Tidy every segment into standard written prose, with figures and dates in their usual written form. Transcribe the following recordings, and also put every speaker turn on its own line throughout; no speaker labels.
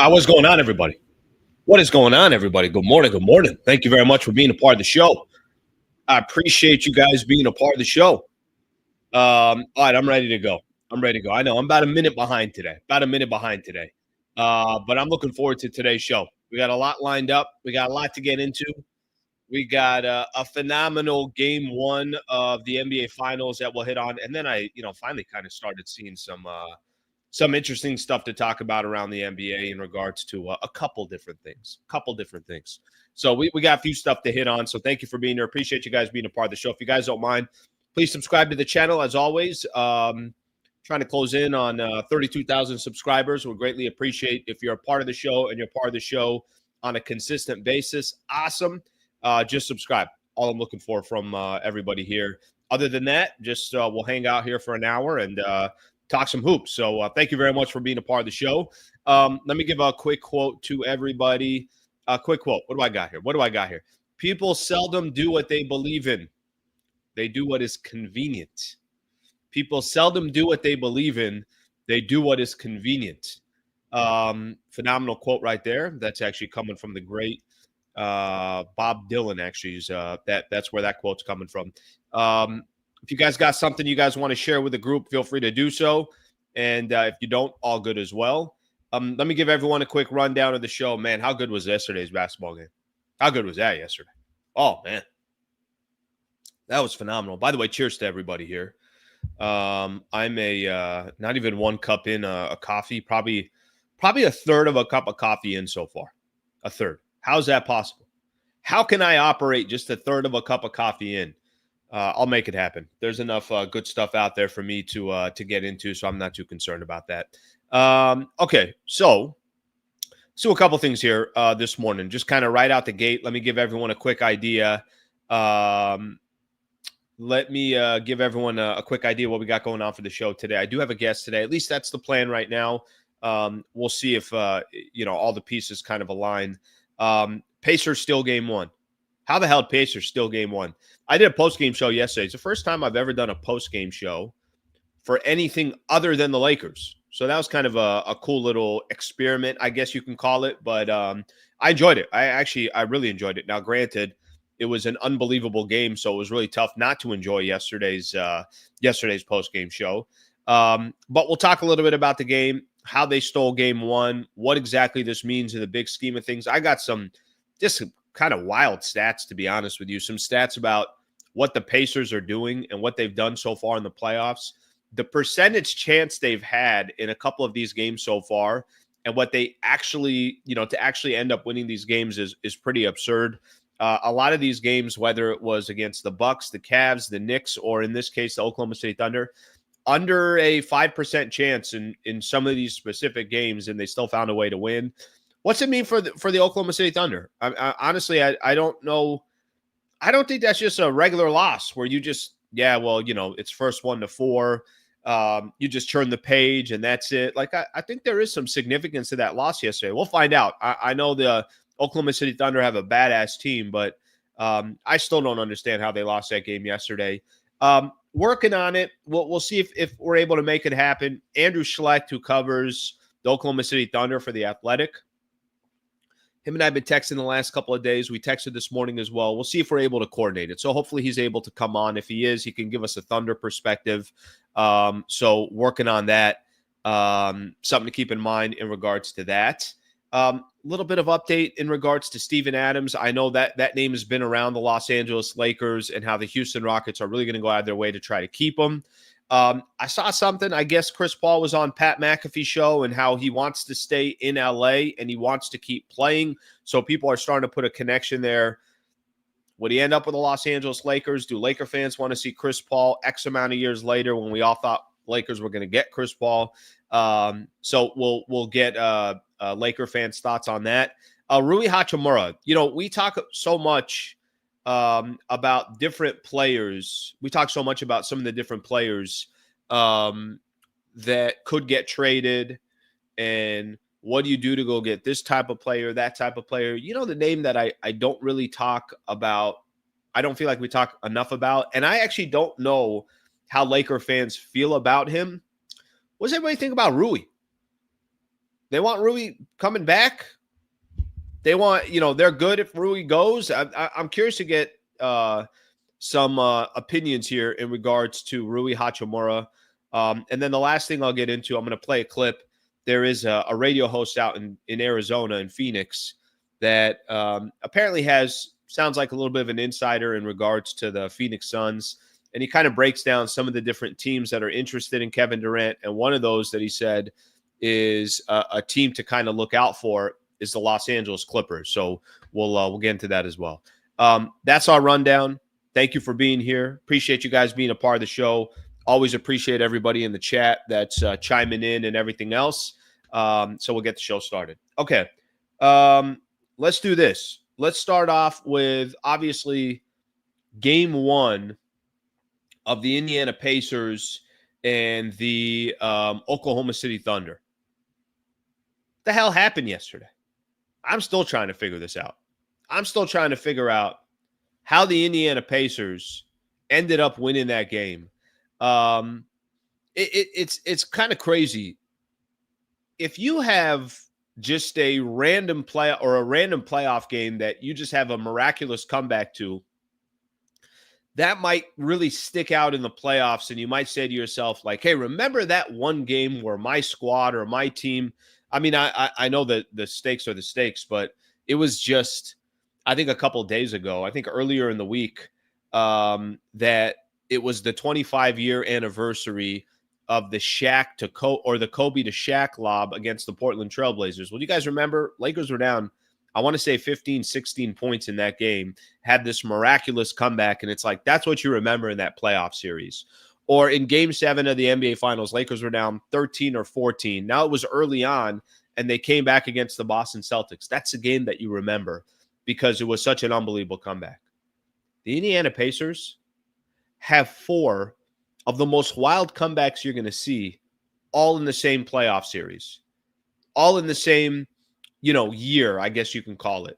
What's going on, everybody? What is going on, everybody? Good morning. Good morning. Thank you very much for being a part of the show. I appreciate you guys being a part of the show. All right, I'm ready to go. I'm ready to go. I know I'm about a minute behind today. About a minute behind today. But I'm looking forward to today's show. We got a lot lined up. We got a lot to get into. We got a phenomenal game one of the NBA Finals that we'll hit on, and then finally kind of started seeing some interesting stuff to talk about around the NBA in regards to a couple different things. So we got a few stuff to hit on. So thank you for being here. Appreciate you guys being a part of the show. If you guys don't mind, please subscribe to the channel as always. Trying to close in on 32,000 subscribers. We'll greatly appreciate if you're a part of the show and you're part of the show on a consistent basis. Awesome. Just subscribe. All I'm looking for from everybody here. Other than that, just we'll hang out here for an hour and talk some hoops. So thank you very much for being a part of the show. Let me give a quick quote to everybody. A quick quote. What do I got here? People seldom do what they believe in. They do what is convenient. People seldom do what they believe in. They do what is convenient. Phenomenal quote right there. That's actually coming from the great Bob Dylan. Actually, that's where that quote's coming from. If you guys got something you guys want to share with the group, feel free to do so. And if you don't, all good as well. Let me give everyone a quick rundown of the show. Man, how good was yesterday's basketball game? How good was that yesterday? Oh, man. That was phenomenal. By the way, cheers to everybody here. I'm a not even one cup in a coffee, probably a third of a cup of coffee in so far. A third. How's that possible? How can I operate just a third of a cup of coffee in? I'll make it happen. There's enough good stuff out there for me to get into, so I'm not too concerned about that. Okay, so a couple things here this morning. Just kind of right out the gate, let me give everyone a quick idea. Let me give everyone a quick idea what we got going on for the show today. I do have a guest today. At least that's the plan right now. We'll see if all the pieces kind of align. Pacers still game one. How the hell Pacers still game one? I did a post-game show yesterday. It's the first time I've ever done a post-game show for anything other than the Lakers. So that was kind of a cool little experiment, I guess you can call it. But I enjoyed it. I really enjoyed it. Now, granted, it was an unbelievable game, so it was really tough not to enjoy yesterday's post-game show. But we'll talk a little bit about the game, how they stole game one, what exactly this means in the big scheme of things. I got some just kind of wild stats, to be honest with you. Some stats about what the Pacers are doing and what they've done so far in the playoffs. The percentage chance they've had in a couple of these games so far and what they actually, to actually end up winning these games is pretty absurd. A lot of these games, whether it was against the Bucks, the Cavs, the Knicks, or in this case, the Oklahoma City Thunder, under a 5% chance in some of these specific games, and they still found a way to win. What's it mean for the Oklahoma City Thunder? Honestly, I don't know. I don't think that's just a regular loss where you just, it's first 1-4. You just turn the page and that's it. Like, I think there is some significance to that loss yesterday. We'll find out. I know the Oklahoma City Thunder have a badass team, but I still don't understand how they lost that game yesterday. Working on it. We'll see if we're able to make it happen. Andrew Schlecht, who covers the Oklahoma City Thunder for The Athletic, him and I have been texting the last couple of days. We texted this morning as well. We'll see if we're able to coordinate it. So hopefully he's able to come on. If he is, he can give us a Thunder perspective. So working on that. Something to keep in mind in regards to that. Little bit of update in regards to Steven Adams. I know that name has been around the Los Angeles Lakers and how the Houston Rockets are really going to go out of their way to try to keep him. I saw something. I guess Chris Paul was on Pat McAfee's show and how he wants to stay in LA and he wants to keep playing. So people are starting to put a connection there. Would he end up with the Los Angeles Lakers? Do Laker fans want to see Chris Paul X amount of years later when we all thought Lakers were going to get Chris Paul? So we'll get Laker fans' thoughts on that. Rui Hachimura. We talk so much about different players. We talk so much about some of the different players that could get traded and what do you do to go get this type of player, that type of player. The name that I don't really talk about, I don't feel like we talk enough about, and I actually don't know how Laker fans feel about him. What does everybody think about Rui? They want Rui coming back. They want, they're good if Rui goes. I'm curious to get some opinions here in regards to Rui Hachimura. And then the last thing I'll get into, I'm going to play a clip. There is a radio host out in Arizona, in Phoenix, that apparently sounds like a little bit of an insider in regards to the Phoenix Suns. And he kind of breaks down some of the different teams that are interested in Kevin Durant. And one of those that he said is a team to kind of look out for is the Los Angeles Clippers. So we'll get into that as well. That's our rundown. Thank you for being here. Appreciate you guys being a part of the show. Always appreciate everybody in the chat that's chiming in and everything else. So we'll get the show started. Okay. Let's do this. Let's start off with, obviously, game one of the Indiana Pacers and the Oklahoma City Thunder. What the hell happened yesterday? I'm still trying to figure this out. I'm still trying to figure out how the Indiana Pacers ended up winning that game. It's kind of crazy. If you have just a random playoff game that you just have a miraculous comeback to, that might really stick out in the playoffs, and you might say to yourself, like, hey, remember that one game where my squad or my team, I mean, I know that the stakes are the stakes, but it was just, I think a couple of days ago, I think earlier in the week, that it was the 25-year anniversary of the the Kobe to Shaq lob against the Portland Trailblazers. Well, you guys remember, Lakers were down, I want to say 15, 16 points in that game, had this miraculous comeback, and it's like, that's what you remember in that playoff series. Or in Game 7 of the NBA Finals, Lakers were down 13 or 14. Now it was early on, and they came back against the Boston Celtics. That's a game that you remember because it was such an unbelievable comeback. The Indiana Pacers have 4 of the most wild comebacks you're going to see, all in the same playoff series, all in the same, year, I guess you can call it.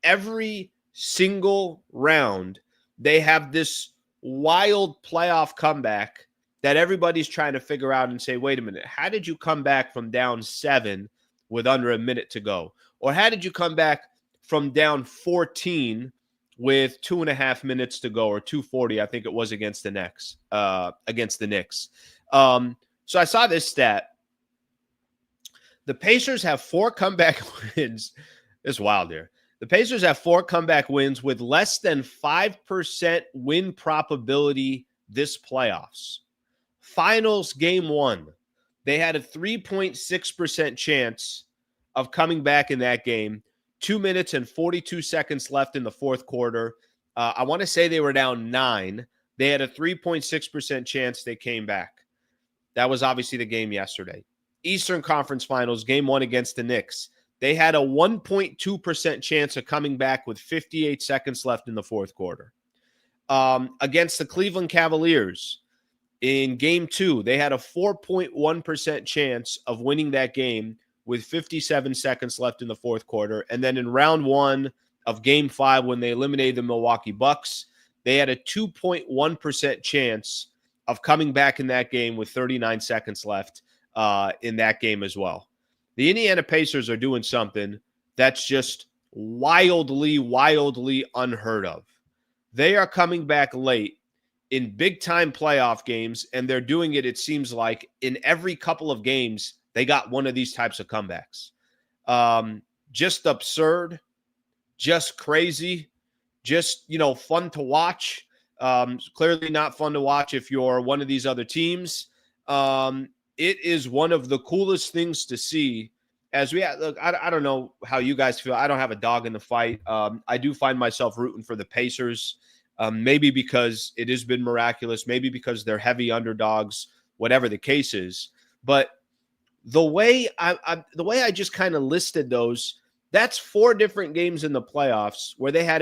Every single round, they have this wild playoff comeback that everybody's trying to figure out and say, wait a minute, how did you come back from down 7 with under a minute to go? Or how did you come back from down 14 with 2.5 minutes to go, or 2:40, I think it was against the Knicks. So I saw this stat. The Pacers have 4 comeback wins. It's wild here. The Pacers have 4 comeback wins with less than 5% win probability this playoffs. Finals game 1, they had a 3.6% chance of coming back in that game. 2 minutes and 42 seconds left in the fourth quarter. I want to say they were down 9. They had a 3.6% chance they came back. That was obviously the game yesterday. Eastern Conference Finals, game 1 against the Knicks. They had a 1.2% chance of coming back with 58 seconds left in the fourth quarter. Against the Cleveland Cavaliers, in game 2, they had a 4.1% chance of winning that game with 57 seconds left in the fourth quarter. And then in round 1 of game 5, when they eliminated the Milwaukee Bucks, they had a 2.1% chance of coming back in that game with 39 seconds left in that game as well. The Indiana Pacers are doing something that's just wildly, wildly unheard of. They are coming back late in big-time playoff games, and they're doing it, it seems like, in every couple of games, they got one of these types of comebacks. Just absurd, just crazy, just, fun to watch. Clearly not fun to watch if you're one of these other teams. It is one of the coolest things to see. As we look, I don't know how you guys feel. I don't have a dog in the fight. I do find myself rooting for the Pacers, maybe because it has been miraculous, maybe because they're heavy underdogs, whatever the case is. But the way I just kind of listed those, that's 4 different games in the playoffs where they had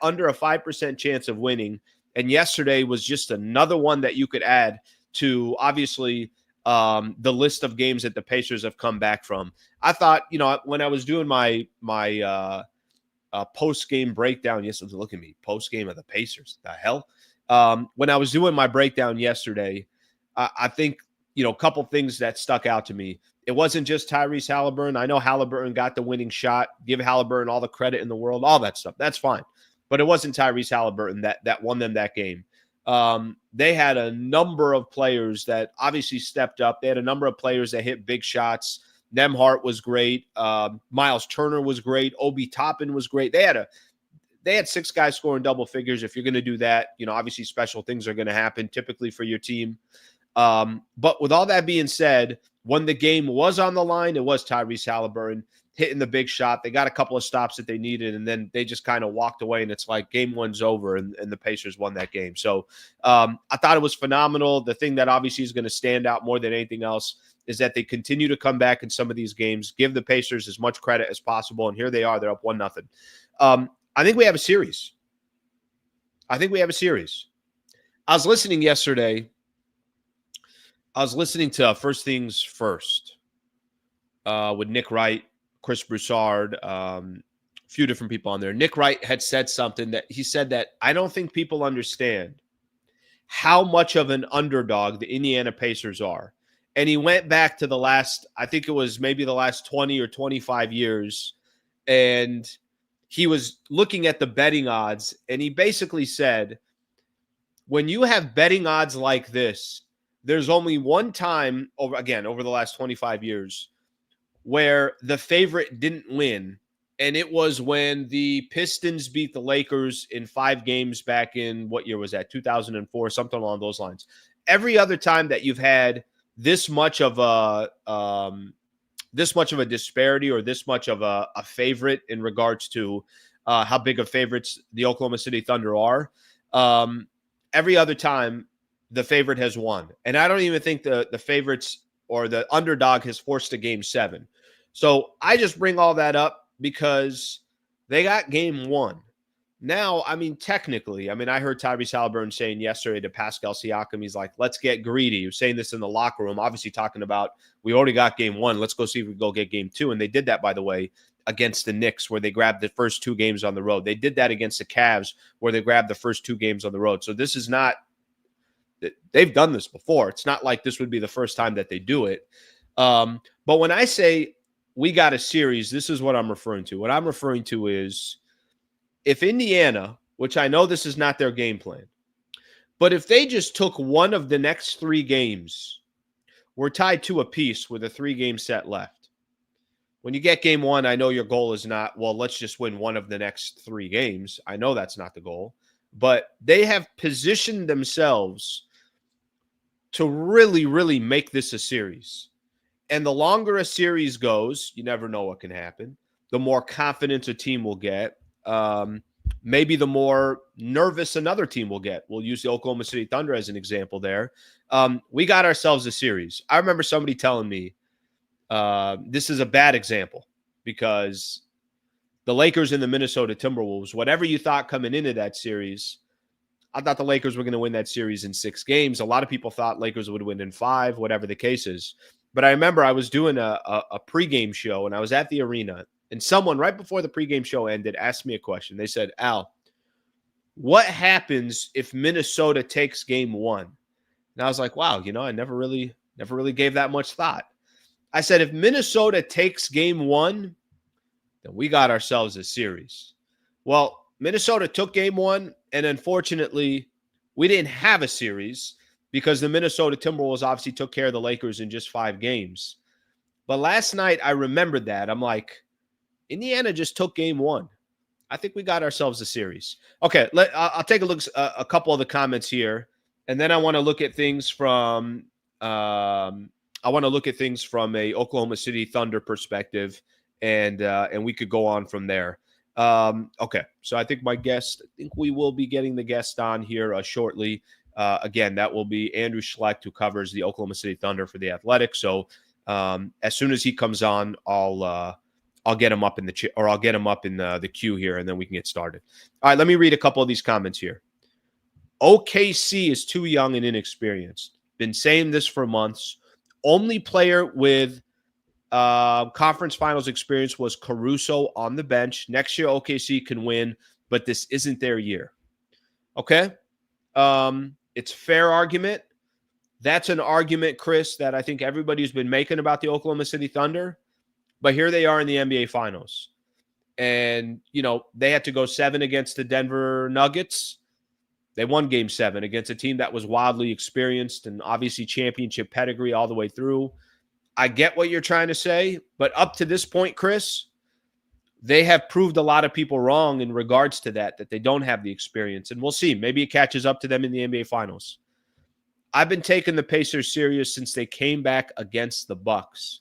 under a 5% chance of winning. And yesterday was just another one that you could add to, obviously, the list of games that the Pacers have come back from. I thought, when I was doing my post-game breakdown, look at me, post-game of the Pacers, the hell? When I was doing my breakdown yesterday, I think a couple things that stuck out to me. It wasn't just Tyrese Halliburton. I know Halliburton got the winning shot. Give Halliburton all the credit in the world, all that stuff. That's fine. But it wasn't Tyrese Halliburton that won them that game. They had a number of players that obviously stepped up. They had a number of players that hit big shots. Nembhard was great. Miles Turner was great. Obi Toppin was great. They had 6 guys scoring double figures. If you're going to do that, obviously special things are going to happen typically for your team. But with all that being said, when the game was on the line, it was Tyrese Halliburton hitting the big shot. They got a couple of stops that they needed, and then they just kind of walked away, and it's like game one's over, and the Pacers won that game. So I thought it was phenomenal. The thing that obviously is going to stand out more than anything else is that they continue to come back in some of these games, give the Pacers as much credit as possible, and here they are. They're up 1-0. I think we have a series. I was listening yesterday. I was listening to First Things First with Nick Wright, Chris Broussard, a few different people on there. Nick Wright had said something that he said that I don't think people understand how much of an underdog the Indiana Pacers are. And he went back to the last, I think it was maybe the last 20 or 25 years, and he was looking at the betting odds, and he basically said, when you have betting odds like this, there's only one time over the last 25 years where the favorite didn't win, and it was when the Pistons beat the Lakers in 5 games back in, what year was that? 2004, something along those lines. Every other time that you've had this much of a disparity or this much of a favorite in regards to how big of favorites the Oklahoma City Thunder are, every other time the favorite has won. And I don't even think the favorites or the underdog has forced a game 7. So I just bring all that up because they got game 1. Now, technically, I heard Tyrese Halliburton saying yesterday to Pascal Siakam, he's like, let's get greedy. He was saying this in the locker room, obviously talking about, we already got game 1. Let's go see if we can go get game 2. And they did that, by the way, against the Knicks, where they grabbed the first 2 games on the road. They did that against the Cavs, where they grabbed the first 2 games on the road. So this is not, they've done this before. It's not like this would be the first time that they do it. But when I say we got a series, this is what I'm referring to. What I'm referring to is, if Indiana, which I know this is not their game plan, but if they just took one of the next 3 games, we're tied 2 apiece with a 3-game set left. When you get game 1, I know your goal is not, well, let's just win one of the next 3 games. I know that's not the goal, but they have positioned themselves to really, really make this a series. And the longer a series goes, you never know what can happen. The more confidence a team will get. Maybe the more nervous another team will get. We'll use the Oklahoma City Thunder as an example there. We got ourselves a series. I remember somebody telling me this is a bad example because the Lakers and the Minnesota Timberwolves, whatever you thought coming into that series, I thought the Lakers were going to win that series in 6 games. A lot of people thought Lakers would win in 5, whatever the case is. But I remember I was doing a pregame show, and I was at the arena, and someone right before the pregame show ended asked me a question. They said, Al, what happens if Minnesota takes game 1? And I was like, wow, I never really gave that much thought. I said, if Minnesota takes game 1, then we got ourselves a series. Well, Minnesota took game 1, and unfortunately, we didn't have a series because the Minnesota Timberwolves obviously took care of the Lakers in just 5 games. But last night, I remembered that. I'm like, Indiana just took game 1. I think we got ourselves a series. Okay, I'll take a look at a couple of the comments here, and then I want to look at things from a Oklahoma City Thunder perspective, and we could go on from there. Okay, so I think we will be getting the guest on here shortly. Again, that will be Andrew Schlecht, who covers the Oklahoma City Thunder for The Athletic. So as soon as he comes on, I'll get him up in the queue here, and then we can get started. All right, let me read a couple of these comments here. OKC is too young and inexperienced. Been saying this for months. Only player with conference finals experience was Caruso on the bench. Next year, OKC can win, but this isn't their year. Okay? It's a fair argument. that's an argument, Chris, that I think everybody's been making about the Oklahoma City Thunder. But here they are in the NBA Finals. And, they had to go 7 against the Denver Nuggets. They won game 7 against a team that was wildly experienced and obviously championship pedigree all the way through. I get what you're trying to say, but up to this point, Chris, they have proved a lot of people wrong in regards to that they don't have the experience. And we'll see. Maybe it catches up to them in the NBA Finals. I've been taking the Pacers serious since they came back against the Bucks.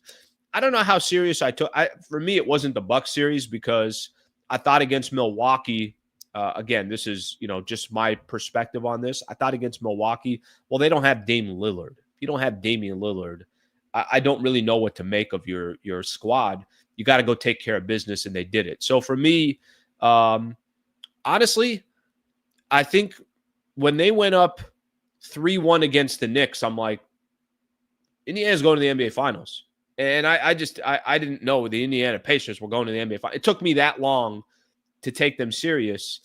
I don't know how serious I took. For me, it wasn't the Bucks series because I thought against Milwaukee. Again, this is just my perspective on this. I thought against Milwaukee, well, they don't have Dame Lillard. If you don't have Damian Lillard, I don't really know what to make of your squad. You got to go take care of business, and they did it. So for me, honestly, I think when they went up 3-1 against the Knicks, I'm like, Indiana's going to the NBA Finals. And I didn't know the Indiana Pacers were going to the NBA Finals. It took me that long to take them serious.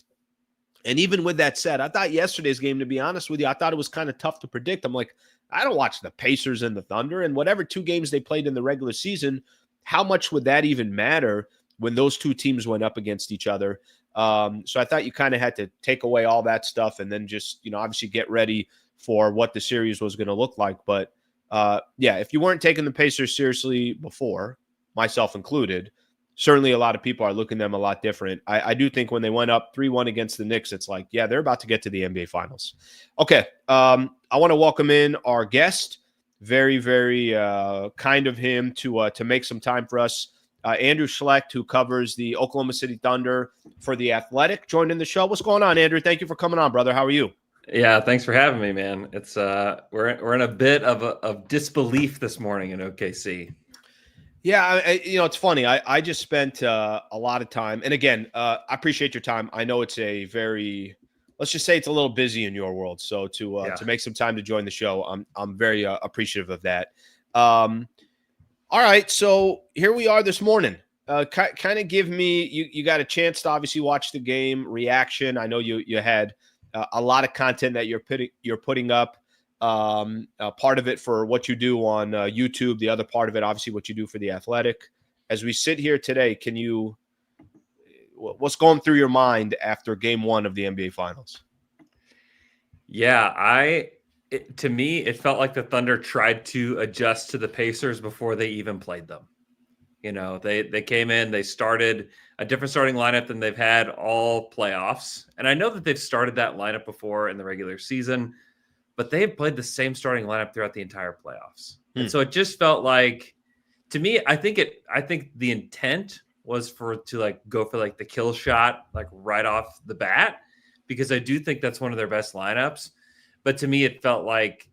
And even with that said, I thought yesterday's game, to be honest with you, I thought it was kind of tough to predict. I'm like, I don't watch the Pacers and the Thunder, and whatever 2 games they played in the regular season, how much would that even matter when those 2 teams went up against each other? So I thought you kind of had to take away all that stuff and then just, obviously get ready for what the series was going to look like. But if you weren't taking the Pacers seriously before, myself included, certainly a lot of people are looking at them a lot different. I do think when they went up 3-1 against the Knicks, it's like, yeah, they're about to get to the NBA Finals. Okay, I want to welcome in our guest. Very, very kind of him to make some time for us. Andrew Schlecht, who covers the Oklahoma City Thunder for The Athletic, joined in the show. What's going on, Andrew? Thank you for coming on, brother. How are you?
Yeah, thanks for having me, man. It's we're in a bit of disbelief this morning in OKC.
Yeah, it's funny. I just spent a lot of time, and again, I appreciate your time. I know it's a very, let's just say it's a little busy in your world. So to make some time to join the show, I'm very appreciative of that. All right, so here we are this morning. Kind of give me you got a chance to obviously watch the game reaction. I know you had a lot of content that you're putting up. Part of it for what you do on YouTube, the other part of it, obviously, what you do for The Athletic. As we sit here today, what's going through your mind after game 1 of the NBA Finals?
Yeah, to me, it felt like the Thunder tried to adjust to the Pacers before they even played them. They came in, they started a different starting lineup than they've had all playoffs. And I know that they've started that lineup before in the regular season, but they have played the same starting lineup throughout the entire playoffs. And so it just felt like, to me, I think the intent was to go for the kill shot, right off the bat, because I do think that's one of their best lineups. But to me, it felt like,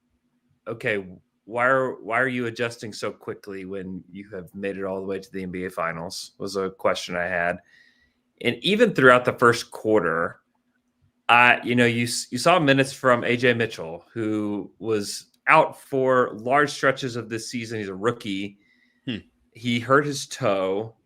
okay, why are you adjusting so quickly when you have made it all the way to the NBA Finals, was a question I had. And even throughout the first quarter, you saw minutes from AJ Mitchell, who was out for large stretches of this season. He's a rookie. He hurt his toe,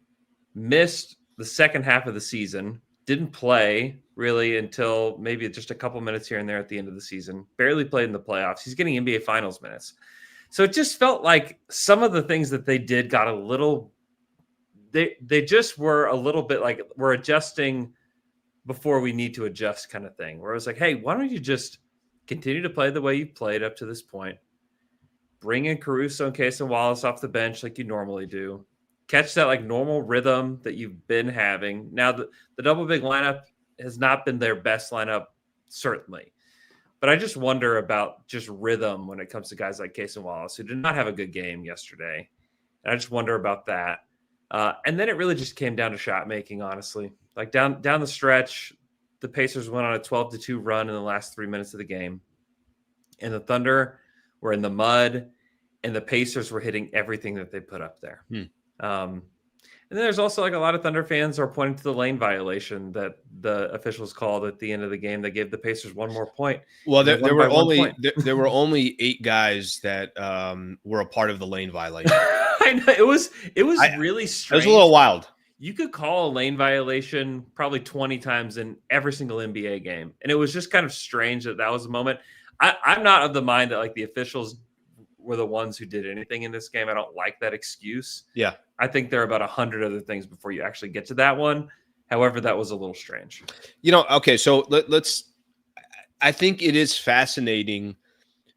missed the second half of the season, didn't play really until maybe just a couple minutes here and there at the end of the season, barely played in the playoffs. He's getting NBA Finals minutes. So it just felt like some of the things that they did got a little, they just were a little bit like, we're adjusting before we need to adjust kind of thing, where I was like, hey, why don't you just continue to play the way you've played up to this point? Bring in Caruso and Case and Wallace off the bench like you normally do. Catch that normal rhythm that you've been having. Now, the double big lineup has not been their best lineup, certainly. But I just wonder about just rhythm when it comes to guys like Case and Wallace, who did not have a good game yesterday. And I just wonder about that. And then it really just came down to shot making, honestly. Down the stretch, the Pacers went on a 12-2 run in the last 3 minutes of the game. And the Thunder were in the mud, and the Pacers were hitting everything that they put up there. And then there's also a lot of Thunder fans are pointing to the lane violation that the officials called at the end of the game that gave the Pacers one more point.
Well, there were only 8 guys that were a part of the lane violation.
I know it was really strange.
It was a little wild.
You could call a lane violation probably 20 times in every single NBA game, and it was just kind of strange that was a moment. I'm not of the mind that the officials were the ones who did anything in this game. I don't like that excuse.
Yeah.
I think there are about 100 other things before you actually get to that one. However, that was a little strange.
Okay, so let's I think it is fascinating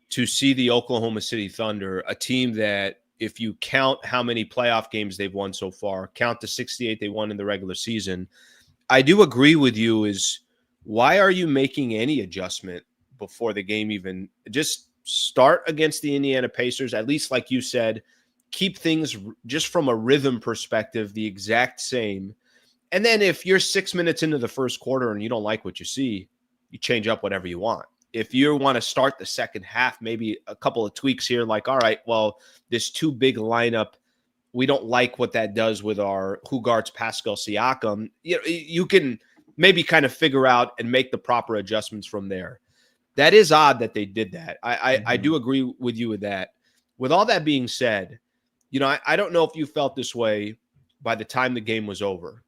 to see the Oklahoma City Thunder, a team that, if you count how many playoff games they've won so far, count the 68 they won in the regular season, I do agree with you. Is why are you making any adjustment before the game even? Just start against the Indiana Pacers, at least like you said, keep things just from a rhythm perspective the exact same. And then if you're 6 minutes into the first quarter and you don't like what you see, you change up whatever you want. If you want to start the second half, maybe a couple of tweaks here, like, all right, well, this too big lineup, we don't like what that does with our who guards Pascal Siakam. You can maybe kind of figure out and make the proper adjustments from there. That is odd that they did that. I do agree with you with that. With all that being said, I don't know if you felt this way by the time the game was over.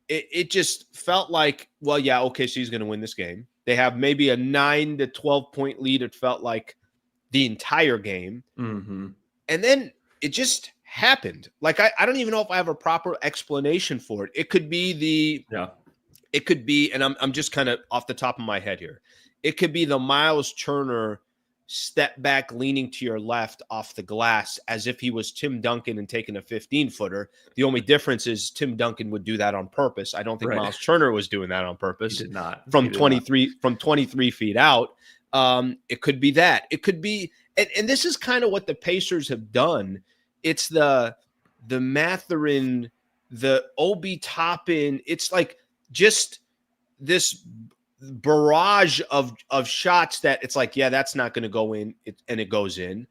It just felt like, well, yeah, OKC is going to win this game. They have maybe a 9 to 12 point lead. It felt like the entire game.
Mm-hmm.
And then it just happened. Like, I don't even know if I have a proper explanation for it. It could be it could be, and I'm just kind of off the top of my head here. It could be the Miles Turner step back, leaning to your left off the glass as if he was Tim Duncan and taking a 15-footer. The only difference is Tim Duncan would do that on purpose. I don't think Miles Turner was doing that on purpose.
He did not.
From 23 feet out. It could be that. It could be, and this is kind of what the Pacers have done. It's the Mathurin, the Obi Toppin. It's like just this barrage of shots that it's like, yeah, that's not going to go in, and it goes in.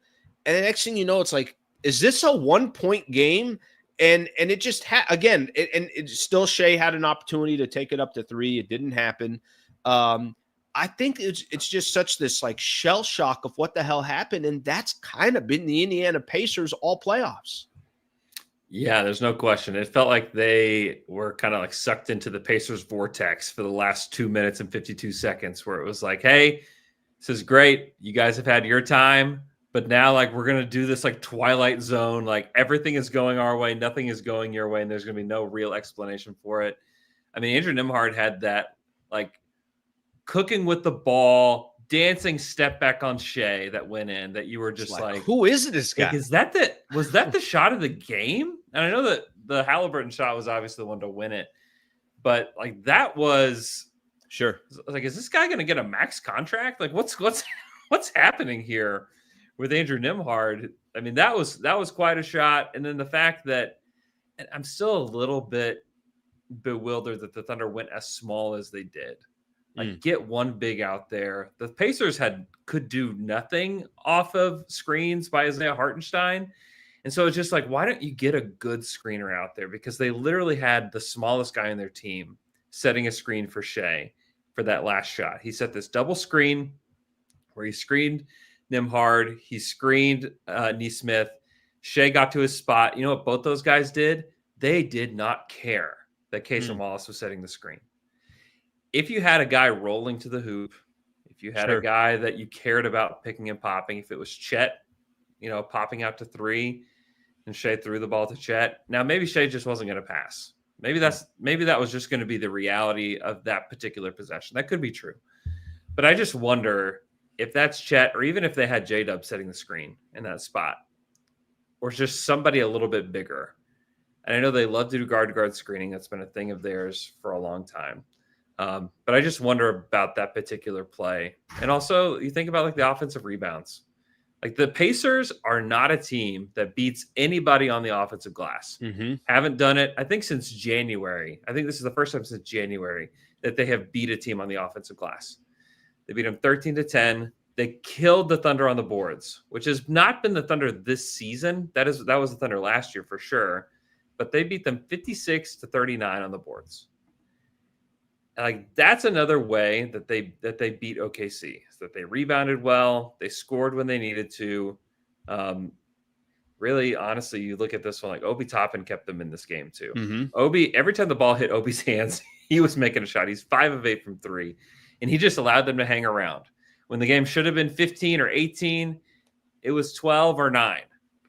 And the next thing you know, it's like, is this a 1-point game? And it just again, it still, Shea had an opportunity to take it up to 3. It didn't happen. I think it's just such this like shell shock of what the hell happened, and that's kind of been the Indiana Pacers all playoffs.
Yeah, there's no question. It felt like they were kind of like sucked into the Pacers vortex for the last 2 minutes and 52 seconds, where it was like, hey, this is great. You guys have had your time, but now like we're going to do this like Twilight Zone. Like everything is going our way. Nothing is going your way. And there's going to be no real explanation for it. I mean, Andrew Nembhard had that like cooking with the ball, dancing step back on Shea that went in, that you were just like,
who is this guy?
Like, was that the shot of the game? And I know that the Halliburton shot was obviously the one to win it, but like that was
sure.
Like, is this guy going to get a max contract? Like what's happening here with Andrew Nembhard? I mean, that was quite a shot. And then the fact that, and I'm still a little bit bewildered that the Thunder went as small as they did. Like get one big out there. The Pacers could do nothing off of screens by Isaiah Hartenstein. And so it's just like, why don't you get a good screener out there? Because they literally had the smallest guy in their team setting a screen for Shea for that last shot. He set this double screen where he screened Nembhard. He screened Nesmith. Shea got to his spot. You know what both those guys did? They did not care that Cason Wallace was setting the screen. If you had a guy rolling to the hoop, if you had a guy that you cared about picking and popping, if it was Chet, popping out to 3 and Shea threw the ball to Chet. Now, maybe Shea just wasn't going to pass. Maybe that was just going to be the reality of that particular possession. That could be true. But I just wonder if that's Chet, or even if they had J-Dub setting the screen in that spot, or just somebody a little bit bigger. And I know they love to do guard-to-guard screening. That's been a thing of theirs for a long time. But I just wonder about that particular play. And also, you think about like the offensive rebounds. Like the Pacers are not a team that beats anybody on the offensive glass. Mm-hmm. Haven't done it, I think, since January. I think this is the first time since January that they have beat a team on the offensive glass. They beat them 13-10. They killed the Thunder on the boards, which has not been the Thunder this season. That was the Thunder last year for sure. But they beat them 56-39 on the boards. Like that's another way that they beat OKC, is that they rebounded well, they scored when they needed to. Really, honestly, you look at this one, like Obi Toppin kept them in this game too. Mm-hmm. Obi, every time the ball hit Obi's hands, he was making a shot. He's 5 of 8 from 3, and he just allowed them to hang around. When the game should have been 15 or 18, it was 12 or 9.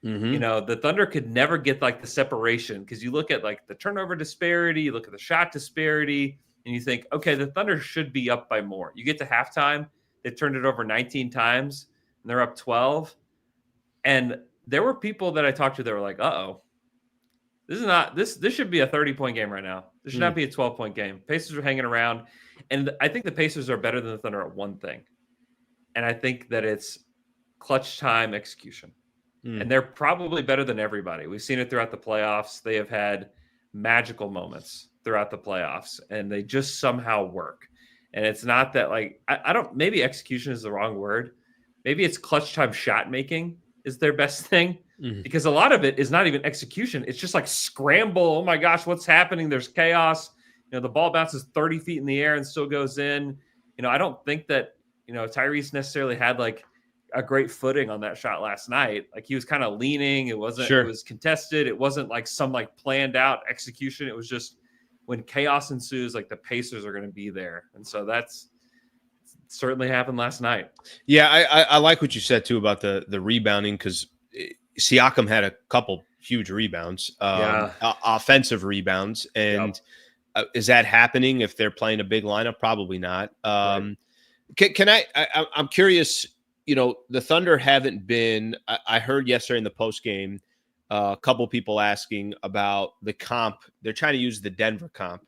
Mm-hmm.
You know, the Thunder could never get like the separation because you look at like the turnover disparity, you look at the shot disparity, and you think, okay, the Thunder should be up by more. You get to halftime, they turned it over 19 times, and they're up 12. And there were people that I talked to that were like, uh-oh, this should be a 30-point game right now. This should not be a 12-point game. Pacers are hanging around. And I think the Pacers are better than the Thunder at one thing. And I think that it's clutch time execution. And they're probably better than everybody. We've seen it throughout the playoffs. They have had magical moments throughout the playoffs, and they just somehow work. And it's not that like, I don't, maybe execution is the wrong word. Maybe it's clutch time shot making is their best thing, because a lot of it is not even execution. It's just like scramble. Oh my gosh, what's happening? There's chaos. You know, the ball bounces 30 feet in the air and still goes in. You know, I don't think that, you know, Tyrese necessarily had like a great footing on that shot last night. Like he was kind of leaning. It wasn't, It was contested. It wasn't like some like planned out execution. It was just when chaos ensues, like the Pacers are going to be there. And so that's certainly happened last night.
Yeah. I like what you said too about the rebounding, because Siakam had a couple huge rebounds, offensive rebounds. And is that happening if they're playing a big lineup? Probably not. I'm curious, you know, the Thunder haven't been, I heard yesterday in the post game, a couple people asking about the comp. They're trying to use the Denver comp,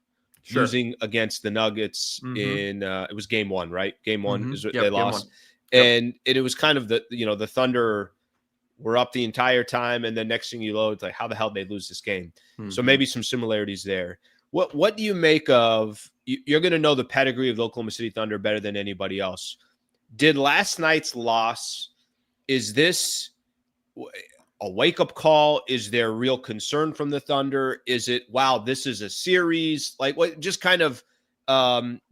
losing against the Nuggets in, it was game 1, right? Game 1 is what they lost. And it was kind of the Thunder were up the entire time. And then next thing you know, it's like, how the hell did they lose this game? So maybe some similarities there. What do you make of, you're going to know the pedigree of the Oklahoma City Thunder better than anybody else. Did last night's loss, is this a wake-up call? Is there real concern from the Thunder? Is it, wow, this is a series? Like, what? Just kind of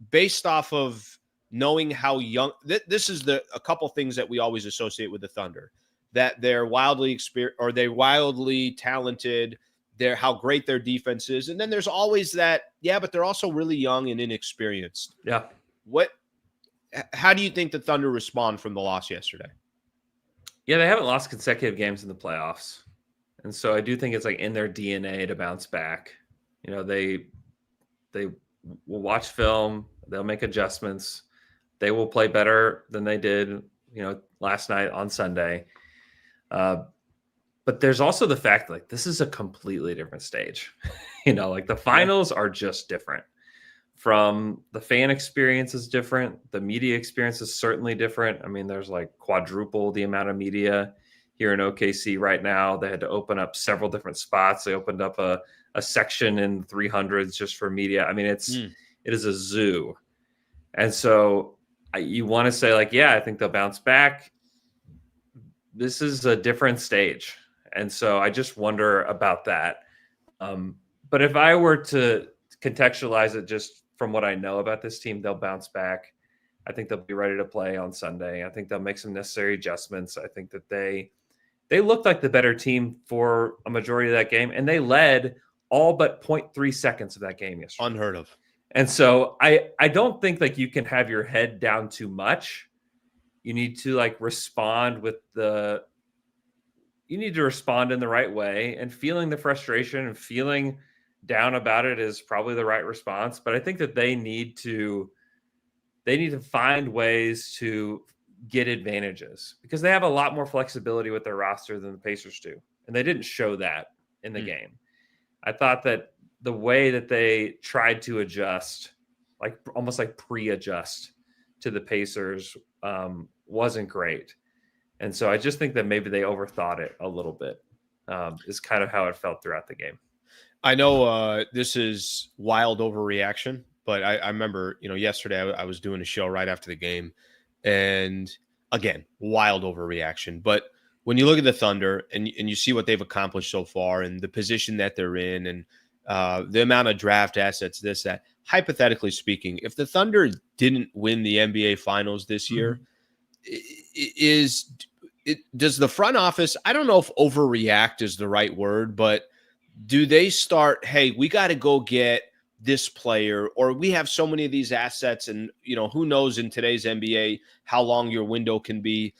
based off of knowing how young this is, a couple things that we always associate with the Thunder, that they're wildly experienced or they're wildly talented. They're how great their defense is, and then there's always that, but they're also really young and inexperienced.
Yeah.
How do you think the Thunder respond from the loss yesterday?
Yeah, they haven't lost consecutive games in the playoffs. And so I do think it's like in their DNA to bounce back. You know, they will watch film, they'll make adjustments. They will play better than they did, you know, last night on Sunday. But there's also the fact like this is a completely different stage. You know, like the finals are just different. From the fan experience is different. The media experience is certainly different. I mean, there's like quadruple the amount of media here in OKC right now. They had to open up several different spots. They opened up a section in 300s just for media. I mean, it is a zoo. And so you want to say like, I think they'll bounce back. This is a different stage. And so I just wonder about that. But if I were to contextualize it just from what I know about this team, they'll bounce back. I think they'll be ready to play on Sunday. I think they'll make some necessary adjustments. I think that they looked like the better team for a majority of that game, and they led all but 0.3 seconds of that game yesterday.
Unheard of.
And so I don't think like you can have your head down too much. You need to like respond you need to respond in the right way, and feeling the frustration and feeling down about it is probably the right response. But I think that they need to find ways to get advantages, because they have a lot more flexibility with their roster than the Pacers do. And they didn't show that in the game. I thought that the way that they tried to adjust, like almost like pre-adjust to the Pacers, wasn't great. And so I just think that maybe they overthought it a little bit, is kind of how it felt throughout the game.
I know this is wild overreaction, but I remember, yesterday I was doing a show right after the game, and again, wild overreaction. But when you look at the Thunder and you see what they've accomplished so far and the position that they're in and the amount of draft assets, that, hypothetically speaking, if the Thunder didn't win the NBA Finals this year, does the front office, I don't know if overreact is the right word, but do they start, hey, we got to go get this player, or we have so many of these assets, and who knows in today's NBA how long your window can be.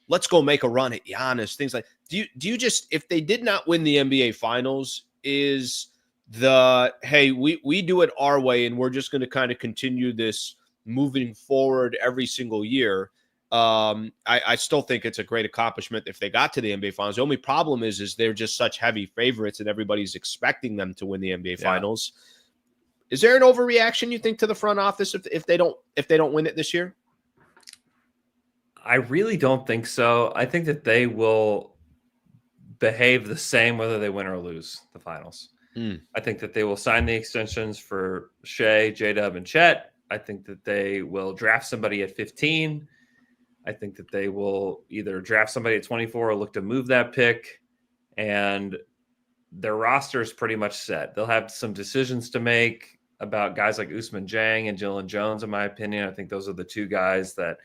let's go make a run at Giannis, things like. Do you just, if they did not win the NBA Finals, is the, hey, we do it our way and we're just going to kind of continue this moving forward every single year? I still think it's a great accomplishment if they got to the NBA Finals. The only problem is they're just such heavy favorites and everybody's expecting them to win the NBA Finals. Is there an overreaction, you think, to the front office if they don't win it this year?
I really don't think so. I think that they will behave the same whether they win or lose the finals. I think that they will sign the extensions for Shea, J-Dub, and Chet. I think that they will draft somebody at 15. I think that they will either draft somebody at 24 or look to move that pick. And their roster is pretty much set. They'll have some decisions to make about guys like Ousmane Dieng and Jalen Jones, in my opinion. I think those are the two guys that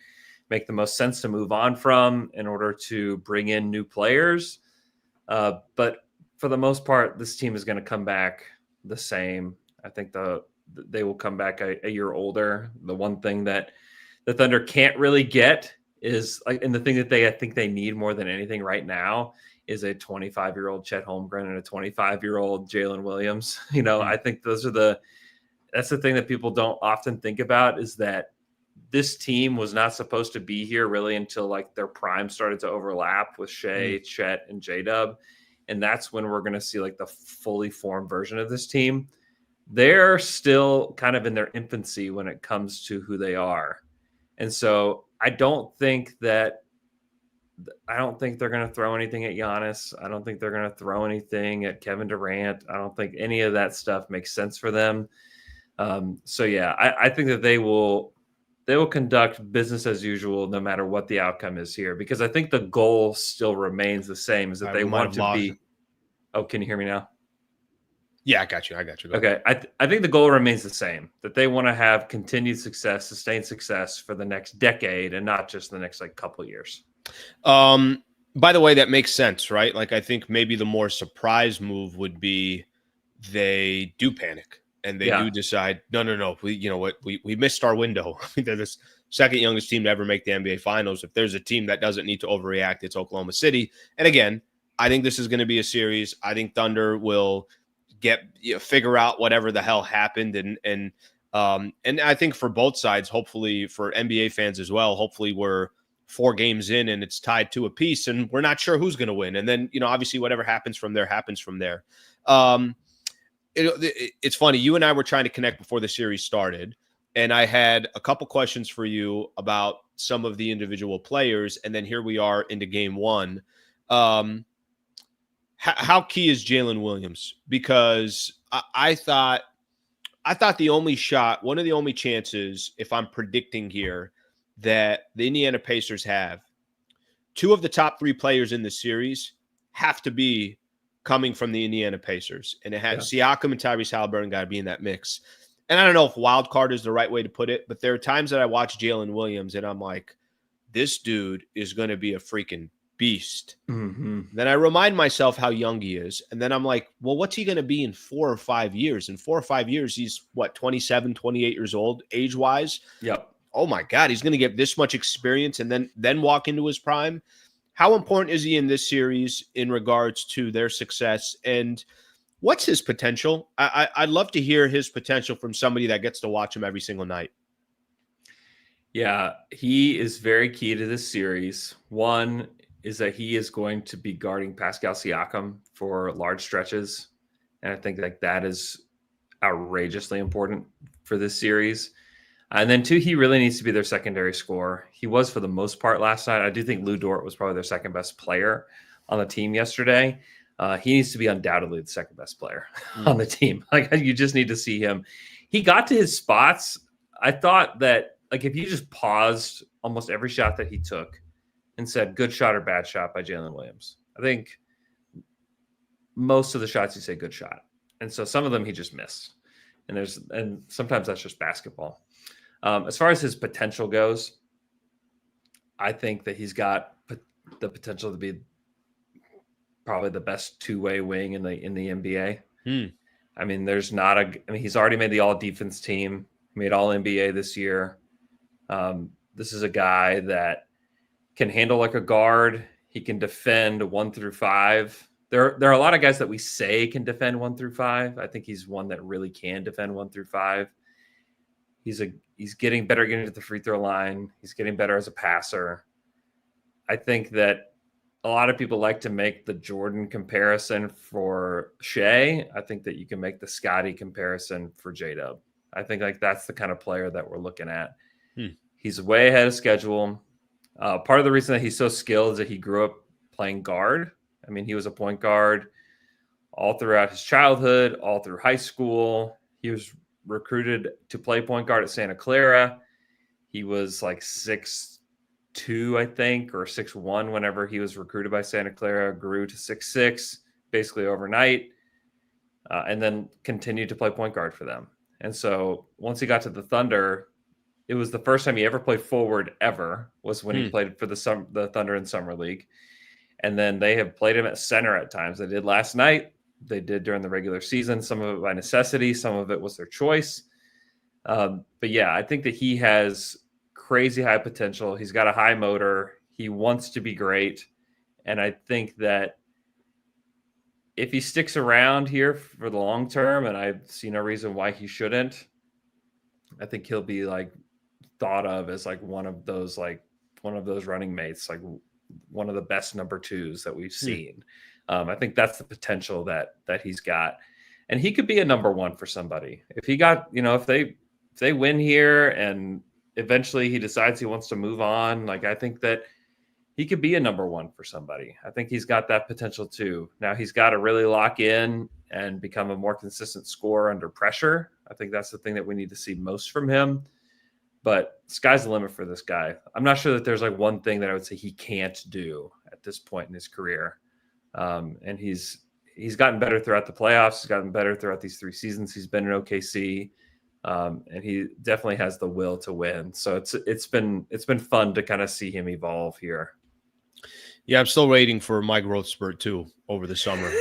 make the most sense to move on from in order to bring in new players. But for the most part, this team is going to come back the same. I think they will come back a year older. The one thing that the Thunder can't really get is, like, and the thing that I think they need more than anything right now is a 25-year-old Chet Holmgren and a 25-year-old Jalen Williams. I think that's the thing that people don't often think about, is that this team was not supposed to be here really until like their prime started to overlap with Shea, Chet, and J-Dub. And that's when we're going to see like the fully formed version of this team. They're still kind of in their infancy when it comes to who they are. And so I don't think they're going to throw anything at Giannis. I don't think they're going to throw anything at Kevin Durant. I don't think any of that stuff makes sense for them. I think that they will conduct business as usual no matter what the outcome is here, because I think the goal still remains the same, is that they want to be. Oh, can you hear me now?
Yeah, I got you. Go
okay. I think the goal remains the same, that they want to have continued success, sustained success for the next decade and not just the next like couple years.
By the way, that makes sense, right? Like, I think maybe the more surprise move would be they do panic. And they do decide, no, we missed our window. They're the second youngest team to ever make the NBA Finals. If there's a team that doesn't need to overreact, it's Oklahoma City. And again, I think this is going to be a series. I think Thunder will figure out whatever the hell happened, and I think for both sides, hopefully for NBA fans as well, hopefully we're 4 games in and it's tied to a piece, and we're not sure who's going to win. And then obviously whatever happens from there happens from there. It's funny. You and I were trying to connect before the series started, and I had a couple questions for you about some of the individual players, and then here we are into game one. How key is Jalen Williams? Because I thought the only shot, one of the only chances, if I'm predicting here, that the Indiana Pacers have, 2 of the top 3 players in the series have to be coming from the Indiana Pacers. And it has Siakam and Tyrese Halliburton got to be in that mix. And I don't know if wild card is the right way to put it, but there are times that I watch Jalen Williams and I'm like, this dude is going to be a freaking beast. Mm-hmm. Then I remind myself how young he is. And then I'm like, well, what's he going to be in 4 or 5 years? In 4 or 5 years, he's 27, 28 years old, age-wise.
Yep.
Oh my God, he's going to get this much experience and then walk into his prime. How important is he in this series in regards to their success, and what's his potential? I'd love to hear his potential from somebody that gets to watch him every single night.
Yeah, he is very key to this series. One is that he is going to be guarding Pascal Siakam for large stretches, and I think that is outrageously important for this series. And then 2, he really needs to be their secondary scorer. He was for the most part last night. I do think Lou Dort was probably their second best player on the team yesterday. He needs to be undoubtedly the second best player on the team. Like, you just need to see him. He got to his spots. I thought that, like, if you just paused almost every shot that he took and said good shot or bad shot by Jalen Williams, I think most of the shots you say good shot. And so some of them he just missed. And sometimes that's just basketball. As far as his potential goes, I think that he's got the potential to be probably the best 2-way wing in the NBA. I mean, he's already made the all-defense team, made all NBA this year. This is a guy that can handle like a guard. He can defend 1 through 5. There are a lot of guys that we say can defend 1 through 5. I think he's one that really can defend 1 through 5. He's getting better getting to the free throw line. He's getting better as a passer. I think that a lot of people like to make the Jordan comparison for Shea. I think that you can make the Scotty comparison for J-Dub. I think like that's the kind of player that we're looking at. He's way ahead of schedule. Part of the reason that he's so skilled is that he grew up playing guard. I mean, he was a point guard all throughout his childhood, all through high school. He was recruited to play point guard at Santa Clara. He was like 6'2", I think, or 6'1" whenever he was recruited by Santa Clara, grew to 6'6", basically overnight, and then continued to play point guard for them. And so once he got to the Thunder, it was the first time he ever played forward ever was when he played for the Thunder in Summer League. And then they have played him at center at times. They did last night. They did during the regular season, some of it by necessity. Some of it was their choice. But yeah, I think that he has crazy high potential. He's got a high motor. He wants to be great. And I think that if he sticks around here for the long term, and I see no reason why he shouldn't, I think he'll be like thought of as like one of those running mates, like one of the best number 2s that we've seen. I think that's the potential that he's got, and he could be a number 1 for somebody. If he got, if they win here and eventually he decides he wants to move on, like I think that he could be a number 1 for somebody. I think he's got that potential too. Now he's got to really lock in and become a more consistent scorer under pressure. I think that's the thing that we need to see most from him. But sky's the limit for this guy. I'm not sure that there's like one thing that I would say he can't do at this point in his career. And he's gotten better throughout the playoffs. He's gotten better throughout these 3 seasons he's been in OKC. And he definitely has the will to win. So it's been fun to kind of see him evolve here.
Yeah, I'm still waiting for my growth spurt too over the summer.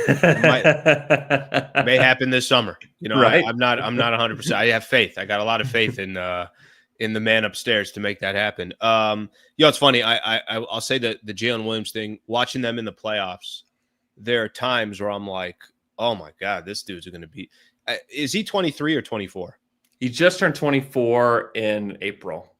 May happen this summer.
Right?
I'm not 100%. I have faith. I got a lot of faith in the man upstairs to make that happen. It's funny. I'll say that the Jalen Williams thing, watching them in the playoffs, there are times where I'm like, oh my God, this dude's going to be, is he 23 or 24?
He just turned 24 in April.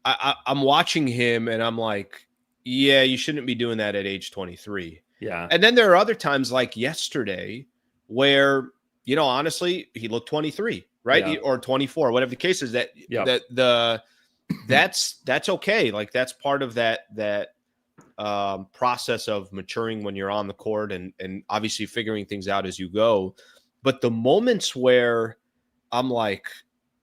I'm watching him and I'm like, yeah, you shouldn't be doing that at age 23.
Yeah.
And then there are other times like yesterday where, honestly, he looked 23, right?
Yeah.
Or 24, whatever the case is, that's okay. Like that's part of that process of maturing when you're on the court and obviously figuring things out as you go. But the moments where I'm like,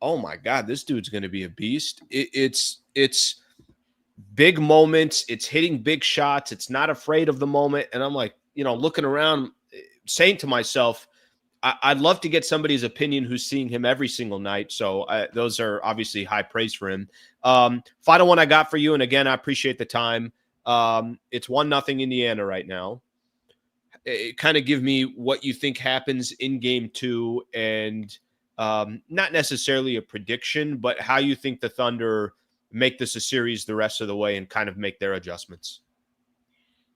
oh my God, this dude's going to be a beast. It's big moments. It's hitting big shots. It's not afraid of the moment. And I'm like, looking around, saying to myself, I'd love to get somebody's opinion who's seeing him every single night. So those are obviously high praise for him. Final one I got for you. And again, I appreciate the time. It's 1-0 Indiana right now. Kind of give me what you think happens in game 2 and not necessarily a prediction, but how you think the Thunder make this a series the rest of the way and kind of make their adjustments.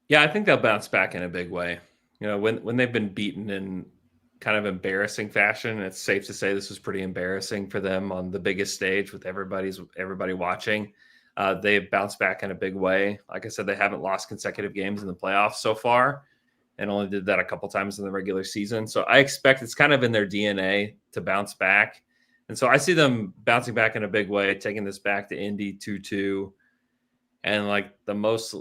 Yeah, I think they'll bounce back in a big way. When they've been beaten in kind of embarrassing fashion, it's safe to say this was pretty embarrassing for them on the biggest stage with everybody watching. They've bounced back in a big way. Like I said, they haven't lost consecutive games in the playoffs so far and only did that a couple times in the regular season. So I expect it's kind of in their DNA to bounce back. And so I see them bouncing back in a big way, taking this back to Indy 2-2. And like the most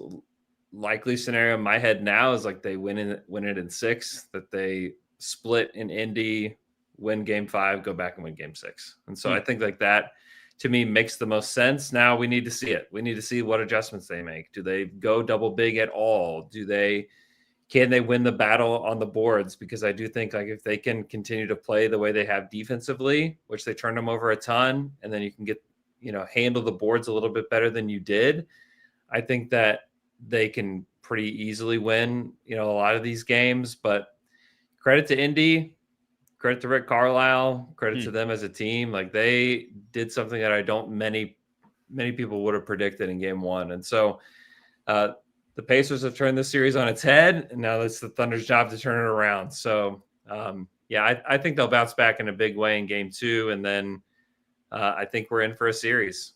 likely scenario in my head now is like they win it in 6, that they split in Indy, win game 5, go back and win game 6. And so I think like that to me makes the most sense. Now we need to see it. We need to see what adjustments they make. Do they go double big at all? Can they win the battle on the boards? Because I do think like if they can continue to play the way they have defensively, which they turned them over a ton, and then you can get, handle the boards a little bit better than you did, I think that they can pretty easily win, a lot of these games. But credit to Indy, credit to Rick Carlisle, credit to them as a team. Like they did something that I don't many people would have predicted in game 1. And so The Pacers have turned this series on its head, and now it's the Thunder's job to turn it around. So, yeah, I think they'll bounce back in a big way in Game 2, and then I think we're in for a series.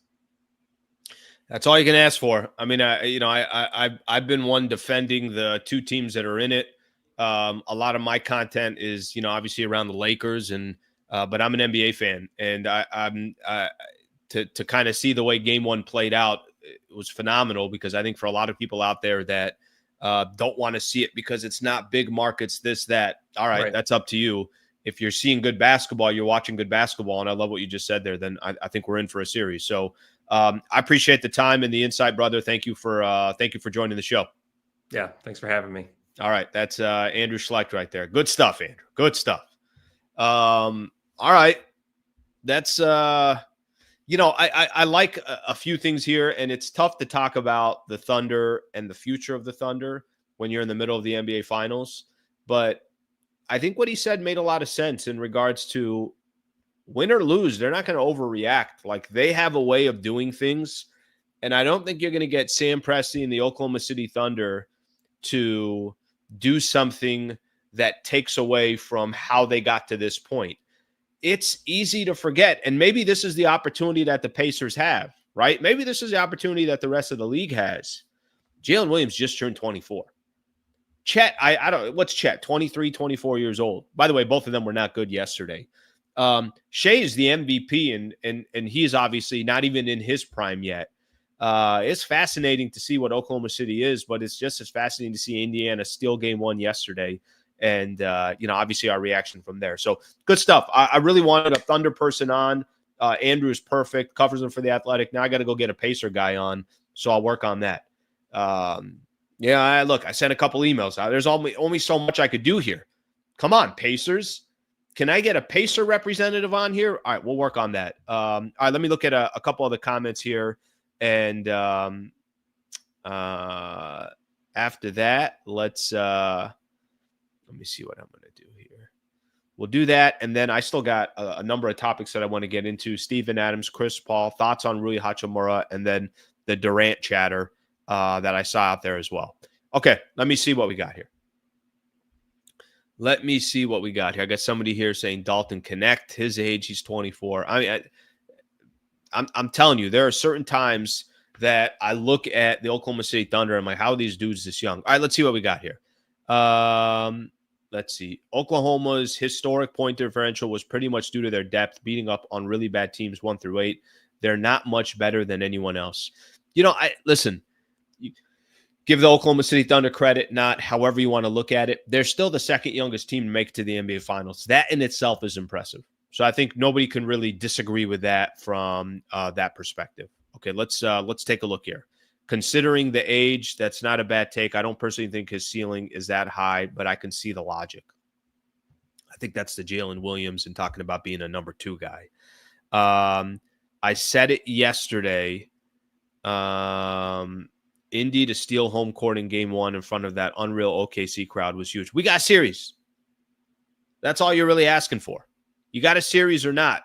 That's all you can ask for. I mean, I've been one defending the two teams that are in it. A lot of my content is, obviously around the Lakers, but I'm an NBA fan, and I'm to kind of see the way Game 1 played out. It was phenomenal because I think for a lot of people out there that don't want to see it because it's not big markets, this, that. All right, that's up to you. If you're seeing good basketball, you're watching good basketball, and I love what you just said there, then I think we're in for a series. So I appreciate the time and the insight, brother. Thank you for joining the show.
Yeah, thanks for having me.
All right, that's Andrew Schlecht right there. Good stuff, Andrew. Good stuff. All right, that's I like a few things here, and it's tough to talk about the Thunder and the future of the Thunder when you're in the middle of the NBA Finals. But I think what he said made a lot of sense in regards to win or lose, they're not going to overreact. Like, they have a way of doing things, and I don't think you're going to get Sam Presti and the Oklahoma City Thunder to do something that takes away from how they got to this point. It's easy to forget, and maybe this is the opportunity that the Pacers have, right? Maybe this is the opportunity that the rest of the league has. Jalen Williams just turned 24. Chet, I don't, what's Chet? 23, 24 years old. By the way, both of them were not good yesterday. Shea is the MVP, and he's obviously not even in his prime yet. It's fascinating to see what Oklahoma City is, but it's just as fascinating to see Indiana steal Game 1 yesterday. And, obviously our reaction from there. So good stuff. I really wanted a Thunder person on. Andrew is perfect, covers them for The Athletic. Now I got to go get a Pacer guy on, so I'll work on that. I sent a couple emails out. There's only so much I could do here. Come on, Pacers. Can I get a Pacer representative on here? All right, we'll work on that. All right, let me look at a couple of the comments here. And after that, let me see what I'm going to do here. We'll do that, and then I still got a number of topics that I want to get into. Steven Adams, Chris Paul, thoughts on Rui Hachimura, and then the Durant chatter that I saw out there as well. Okay, let me see what we got here. I got somebody here saying Dalton Connect, his age, he's 24. I mean, I'm telling you, there are certain times that I look at the Oklahoma City Thunder and I'm like, how are these dudes this young? All right, let's see what we got here. Let's see. Oklahoma's historic point differential was pretty much due to their depth, beating up on really bad teams 1 through 8. They're not much better than anyone else. Listen, give the Oklahoma City Thunder credit, not however you want to look at it. They're still the second youngest team to make it to the NBA Finals. That in itself is impressive. So I think nobody can really disagree with that from that perspective. Okay, let's take a look here. Considering the age, that's not a bad take. I don't personally think his ceiling is that high, but I can see the logic. I think that's the Jalen Williams and talking about being a number 2 guy. I said it yesterday. Indy to steal home court in Game 1 in front of that unreal OKC crowd was huge. We got a series. That's all you're really asking for. You got a series or not?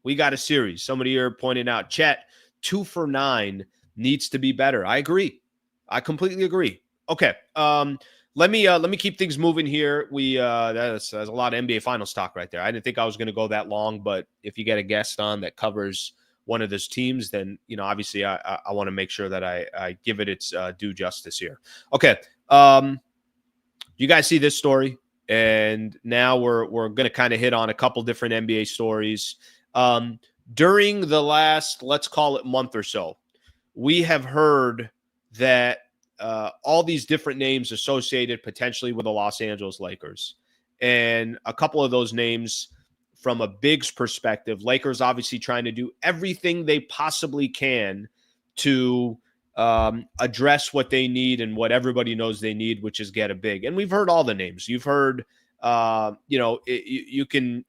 We got a series. Somebody here pointed out, Chet, 2 for 9 needs to be better. I agree. I completely agree. Okay. Let me keep things moving here. That's a lot of NBA Finals talk right there. I didn't think I was going to go that long, but if you get a guest on that covers one of those teams, then obviously I want to make sure that I give it its due justice here. Okay. You guys see this story? And now we're going to kind of hit on a couple different NBA stories. During the last, let's call it month or so, we have heard that all these different names associated potentially with the Los Angeles Lakers. And a couple of those names from a Bigs perspective, Lakers obviously trying to do everything they possibly can to address what they need and what everybody knows they need, which is get a big. And we've heard all the names. You've heard, you can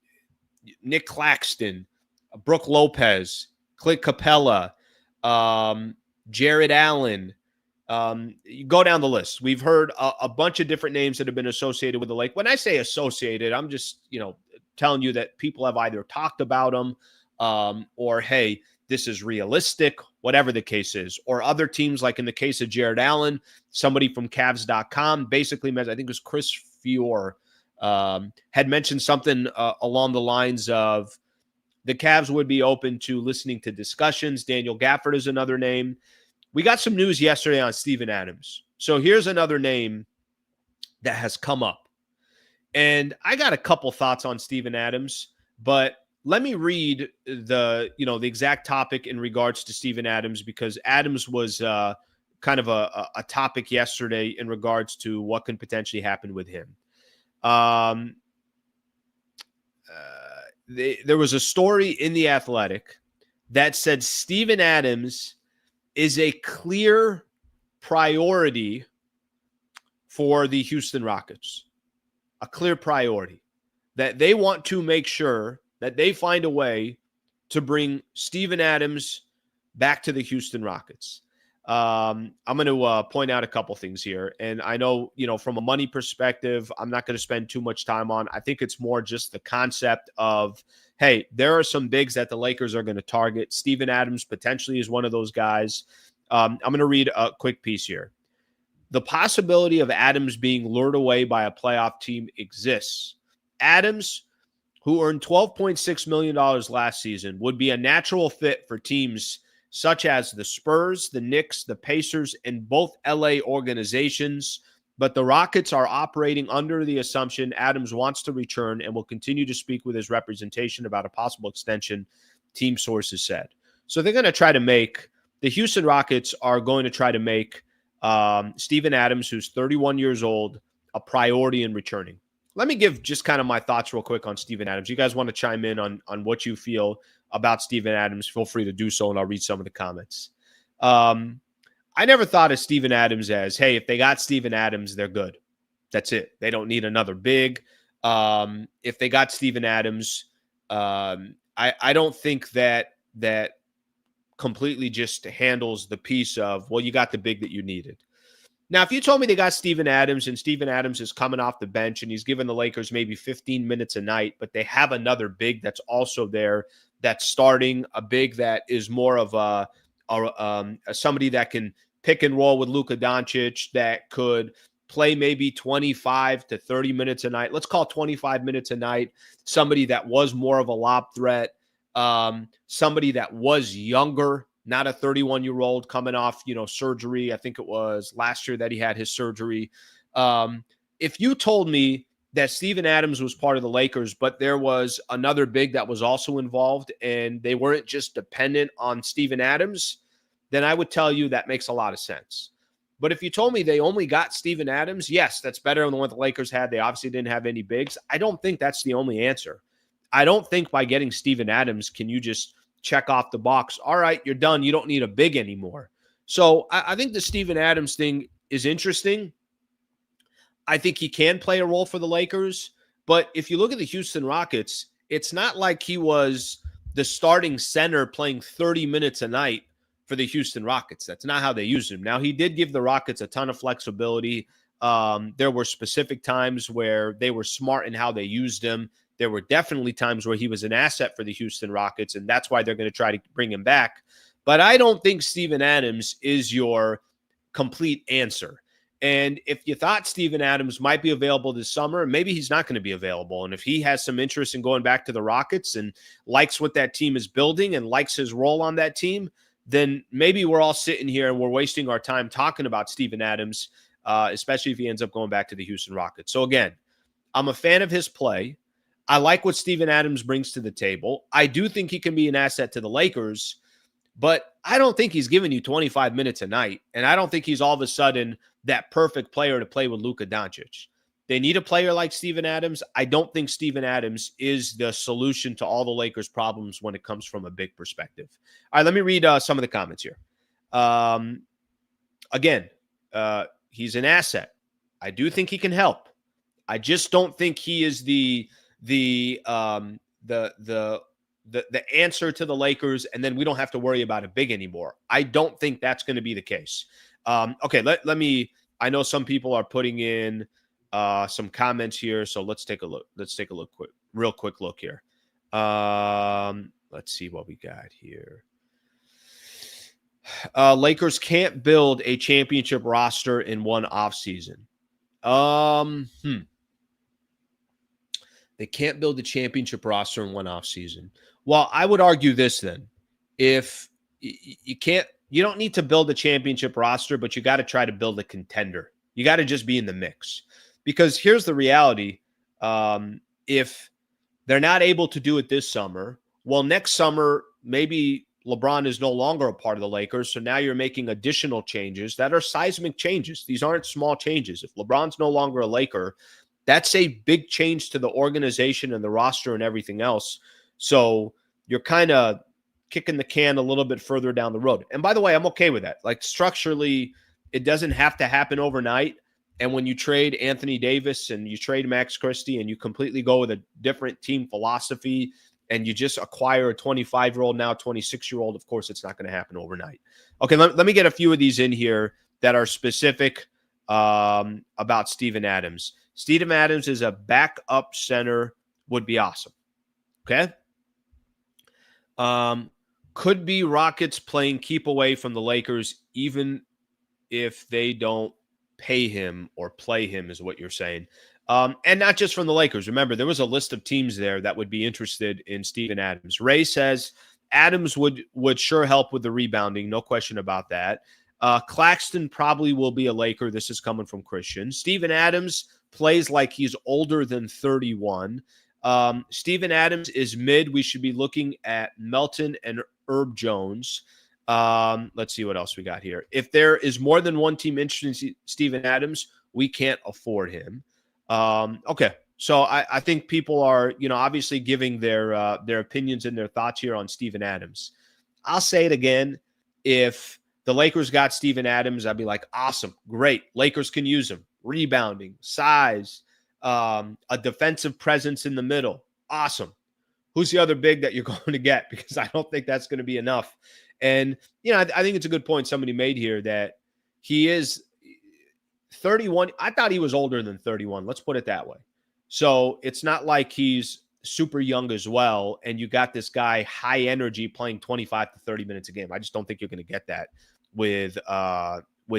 Nick Claxton, Brooke Lopez, Clint Capella, Jared Allen. You go down the list. We've heard a bunch of different names that have been associated with the Lake. When I say associated, I'm just, telling you that people have either talked about them or, hey, this is realistic, whatever the case is. Or other teams, like in the case of Jared Allen, somebody from Cavs.com basically, I think it was Chris Fior, had mentioned something along the lines of the Cavs would be open to listening to discussions. Daniel Gafford is another name. We got some news yesterday on Steven Adams. So here's another name that has come up. And I got a couple thoughts on Steven Adams, but let me read the exact topic in regards to Steven Adams, because Adams was kind of a topic yesterday in regards to what can potentially happen with him. There was a story in The Athletic that said Steven Adams is a clear priority for the Houston Rockets. A clear priority. That they want to make sure that they find a way to bring Steven Adams back to the Houston Rockets. I'm going to point out a couple things here. And I know, from a money perspective, I'm not going to spend too much time on. I think it's more just the concept of, hey, there are some bigs that the Lakers are going to target. Steven Adams potentially is one of those guys. I'm going to read a quick piece here. The possibility of Adams being lured away by a playoff team exists. Adams, who earned $12.6 million last season, would be a natural fit for teams such as the Spurs, the Knicks, the Pacers, and both LA organizations. But the Rockets are operating under the assumption Adams wants to return and will continue to speak with his representation about a possible extension, team sources said. So they're going to try to make, the Houston Rockets are going to try to make Steven Adams, who's 31 years old, a priority in returning. Let me give just kind of my thoughts real quick on Steven Adams. You guys want to chime in on what you feel about Steven Adams, feel free to do so, and I'll read some of the comments. I never thought of Steven Adams as, hey, if they got Steven Adams, they're good. That's it. They don't need another big. If they got Steven Adams, I don't think that completely just handles the piece of, well, you got the big that you needed. Now, if you told me they got Steven Adams and Steven Adams is coming off the bench and he's giving the Lakers maybe 15 minutes a night, but they have another big that's also there that's starting, a big that is more of somebody that can pick and roll with Luka Doncic, that could play maybe 25 to 30 minutes a night. Let's call 25 minutes a night. Somebody that was more of a lob threat, somebody that was younger, not a 31-year-old coming off, surgery. I think it was last year that he had his surgery. If you told me that Steven Adams was part of the Lakers, but there was another big that was also involved and they weren't just dependent on Steven Adams, then I would tell you that makes a lot of sense. But if you told me they only got Steven Adams, yes, that's better than what the Lakers had. They obviously didn't have any bigs. I don't think that's the only answer. I don't think by getting Steven Adams can you just check off the box. All right, you're done. You don't need a big anymore. So I think the Steven Adams thing is interesting. I think he can play a role for the Lakers. But if you look at the Houston Rockets, it's not like he was the starting center playing 30 minutes a night for the Houston Rockets. That's not how they used him. Now, he did give the Rockets a ton of flexibility. There were specific times where they were smart in how they used him. There were definitely times where he was an asset for the Houston Rockets, and that's why they're going to try to bring him back. But I don't think Steven Adams is your complete answer. And if you thought Steven Adams might be available this summer, maybe he's not going to be available. And if he has some interest in going back to the Rockets and likes what that team is building and likes his role on that team, then maybe we're all sitting here and we're wasting our time talking about Steven Adams, especially if he ends up going back to the Houston Rockets. So again, I'm a fan of his play. I like what Steven Adams brings to the table. I do think he can be an asset to the Lakers, but I don't think he's giving you 25 minutes a night. And I don't think he's all of a sudden that perfect player to play with Luka Doncic. They need a player like Steven Adams. I don't think Steven Adams is the solution to all the Lakers' problems when it comes from a big perspective. All right, let me read some of the comments here. Again, he's an asset. I do think he can help. I just don't think he is the answer to the Lakers, and then we don't have to worry about it big anymore. I don't think that's going to be the case. Okay, let me. I know some people are putting in some comments here, so let's take a look. Let's take a real quick look here. Let's see what we got here. Lakers can't build a championship roster in one offseason. They can't build a championship roster in one offseason. Well, I would argue this then. If you can't, you don't need to build a championship roster, but you got to try to build a contender. You got to just be in the mix. Because here's the reality. If they're not able to do it this summer, well, next summer, maybe LeBron is no longer a part of the Lakers. So now you're making additional changes that are seismic changes. These aren't small changes. If LeBron's no longer a Laker, that's a big change to the organization and the roster and everything else. So you're kind of kicking the can a little bit further down the road. And by the way, I'm okay with that. Like structurally, it doesn't have to happen overnight. And when you trade Anthony Davis and you trade Max Christie and you completely go with a different team philosophy and you just acquire a 25-year-old, now 26-year-old, of course, it's not going to happen overnight. Okay, let me get a few of these in here that are specific about Steven Adams. Steven Adams is a backup center, would be awesome. Okay? Could be Rockets playing keep away from the Lakers, even if they don't pay him or play him, is what you're saying. And not just from the Lakers. Remember, there was a list of teams there that would be interested in Steven Adams. Ray says Adams would sure help with the rebounding. No question about that. Claxton probably will be a Laker. This is coming from Christian. Steven Adams plays like he's older than 31. Steven Adams is mid. We should be looking at Melton and Herb Jones. Let's see what else we got here. If there is more than one team interested in Steven Adams, we can't afford him. Okay. So I think people are, obviously giving their opinions and their thoughts here on Steven Adams. I'll say it again. If the Lakers got Steven Adams, I'd be like, awesome, great. Lakers can use him. Rebounding, size, a defensive presence in the middle. Awesome. Who's the other big that you're going to get? Because I don't think that's going to be enough. And, I think it's a good point somebody made here that he is 31. I thought he was older than 31. Let's put it that way. So it's not like he's super young as well. And you got this guy high energy playing 25 to 30 minutes a game. I just don't think you're going to get that with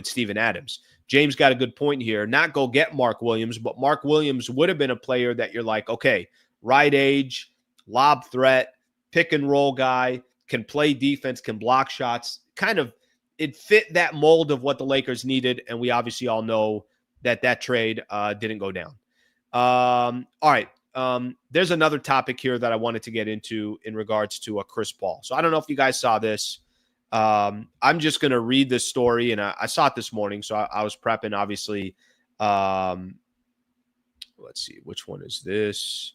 Steven Adams. James got a good point here. Not go get Mark Williams, but Mark Williams would have been a player that you're like, okay, right age, lob threat, pick and roll guy, can play defense, can block shots. Kind of, it fit that mold of what the Lakers needed, and we obviously all know that trade didn't go down. All right. There's another topic here that I wanted to get into in regards to Chris Paul. So I don't know if you guys saw this. I'm just going to read this story, and I saw it this morning, so I was prepping, obviously. Let's see, which one is this?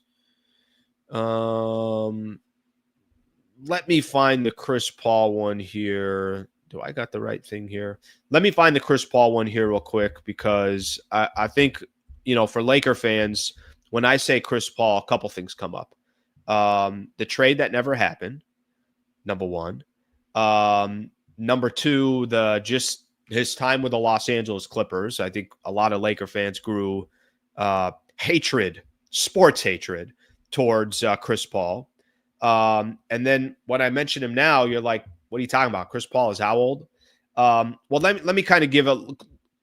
Let me find the Chris Paul one here. Do I got the right thing here? Let me find the Chris Paul one here real quick, because I think, for Laker fans, when I say Chris Paul, a couple things come up. The trade that never happened, number one. Number two, just his time with the Los Angeles Clippers. I think a lot of Laker fans grew hatred, sports hatred towards Chris Paul. And then when I mention him now, you're like, what are you talking about? Chris Paul is how old? Well, let me kind of give a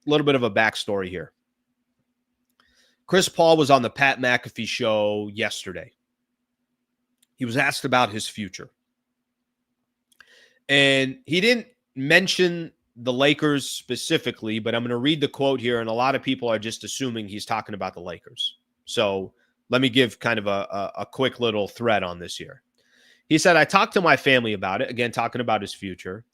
little bit of a backstory here. Chris Paul was on the Pat McAfee show yesterday. He was asked about his future. And he didn't mention the Lakers specifically, but I'm going to read the quote here, and a lot of people are just assuming he's talking about the Lakers. So let me give kind of a quick little thread on this here. He said, I talked to my family about it, again, talking about his future.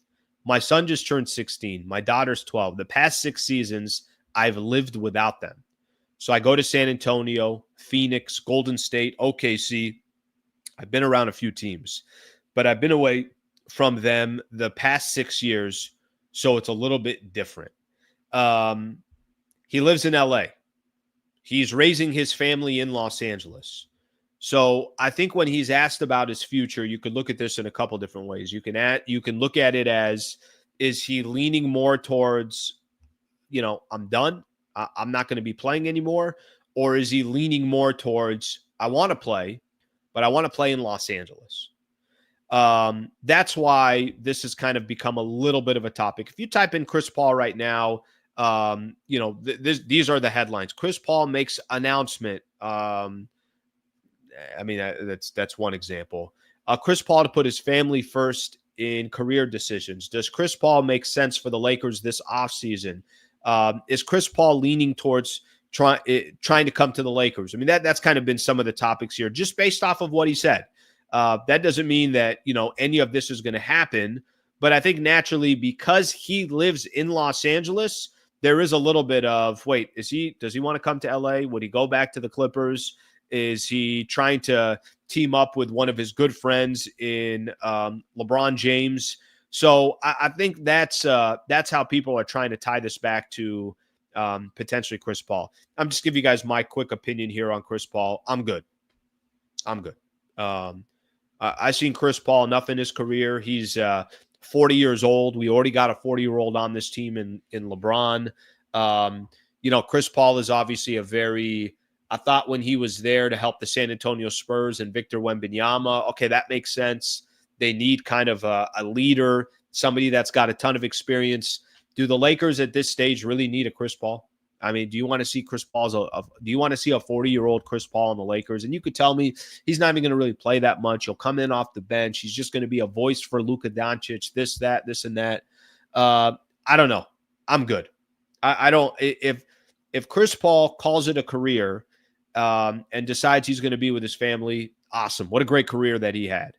My son just turned 16. My daughter's 12. The past 6 seasons, I've lived without them. So I go to San Antonio, Phoenix, Golden State, OKC. I've been around a few teams, but I've been away from them the past 6 years, so it's a little bit different. He lives in LA. He's raising his family in Los Angeles. So I think when he's asked about his future, you could look at this in a couple different ways. You can look at it as, is he leaning more towards, I'm done, I'm not going to be playing anymore? Or is he leaning more towards, I want to play, but I want to play in Los Angeles? That's why this has kind of become a little bit of a topic. If you type in Chris Paul right now, these are the headlines. Chris Paul makes announcement. That's one example. Chris Paul to put his family first in career decisions. Does Chris Paul make sense for the Lakers this offseason? Is Chris Paul leaning towards trying to come to the Lakers? I mean, that's kind of been some of the topics here, just based off of what he said. That doesn't mean that, any of this is going to happen. But I think naturally, because he lives in Los Angeles, there is a little bit of, wait, does he want to come to LA? Would he go back to the Clippers? Is he trying to team up with one of his good friends in LeBron James? So I think that's how people are trying to tie this back to potentially Chris Paul. I'm just giving you guys my quick opinion here on Chris Paul. I'm good. I've seen Chris Paul enough in his career. He's 40 years old. We already got a 40-year-old on this team in LeBron. Chris Paul is obviously I thought when he was there to help the San Antonio Spurs and Victor Wembanyama, okay, that makes sense. They need kind of a leader, somebody that's got a ton of experience. Do the Lakers at this stage really need a Chris Paul? I mean, do you want to see Chris Paul's do you want to see a 40-year-old Chris Paul on the Lakers? And you could tell me he's not even going to really play that much. He'll come in off the bench. He's just going to be a voice for Luka Doncic, this, and that. I don't know. I'm good. I don't. If Chris Paul calls it a career and decides he's going to be with his family, awesome. What a great career that he had.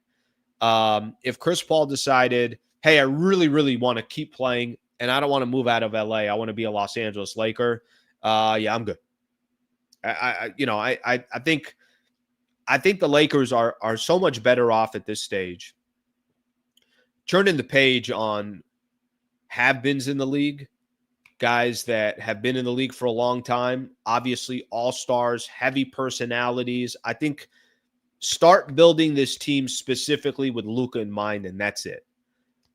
If Chris Paul decided, hey, I really, really want to keep playing and I don't want to move out of LA, I want to be a Los Angeles Laker. Yeah, I'm good. I think the Lakers are so much better off at this stage. Turning the page on have-beens in the league, guys that have been in the league for a long time, obviously all-stars, heavy personalities. I think start building this team specifically with Luka in mind, and that's it.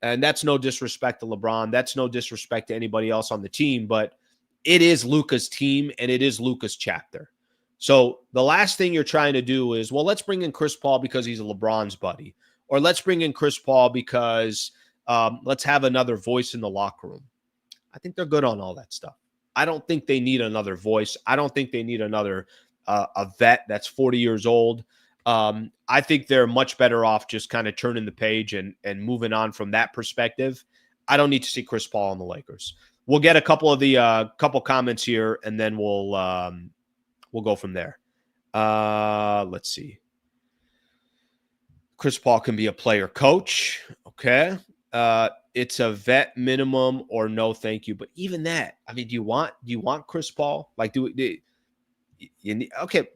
And that's no disrespect to LeBron. That's no disrespect to anybody else on the team, but it is Luka's team and it is Luka's chapter. So the last thing you're trying to do is, well, let's bring in Chris Paul because he's LeBron's buddy, or let's bring in Chris Paul because let's have another voice in the locker room. I think they're good on all that stuff. I don't think they need another voice. I don't think they need another a vet that's 40 years old. I think they're much better off just kind of turning the page and moving on from that perspective. I don't need to see Chris Paul on the Lakers. We'll get a couple of the couple comments here, and then we'll go from there. Let's see. Chris Paul can be a player coach. Okay. It's a vet minimum or no thank you. But even that, I mean, do you want Chris Paul? Like, okay,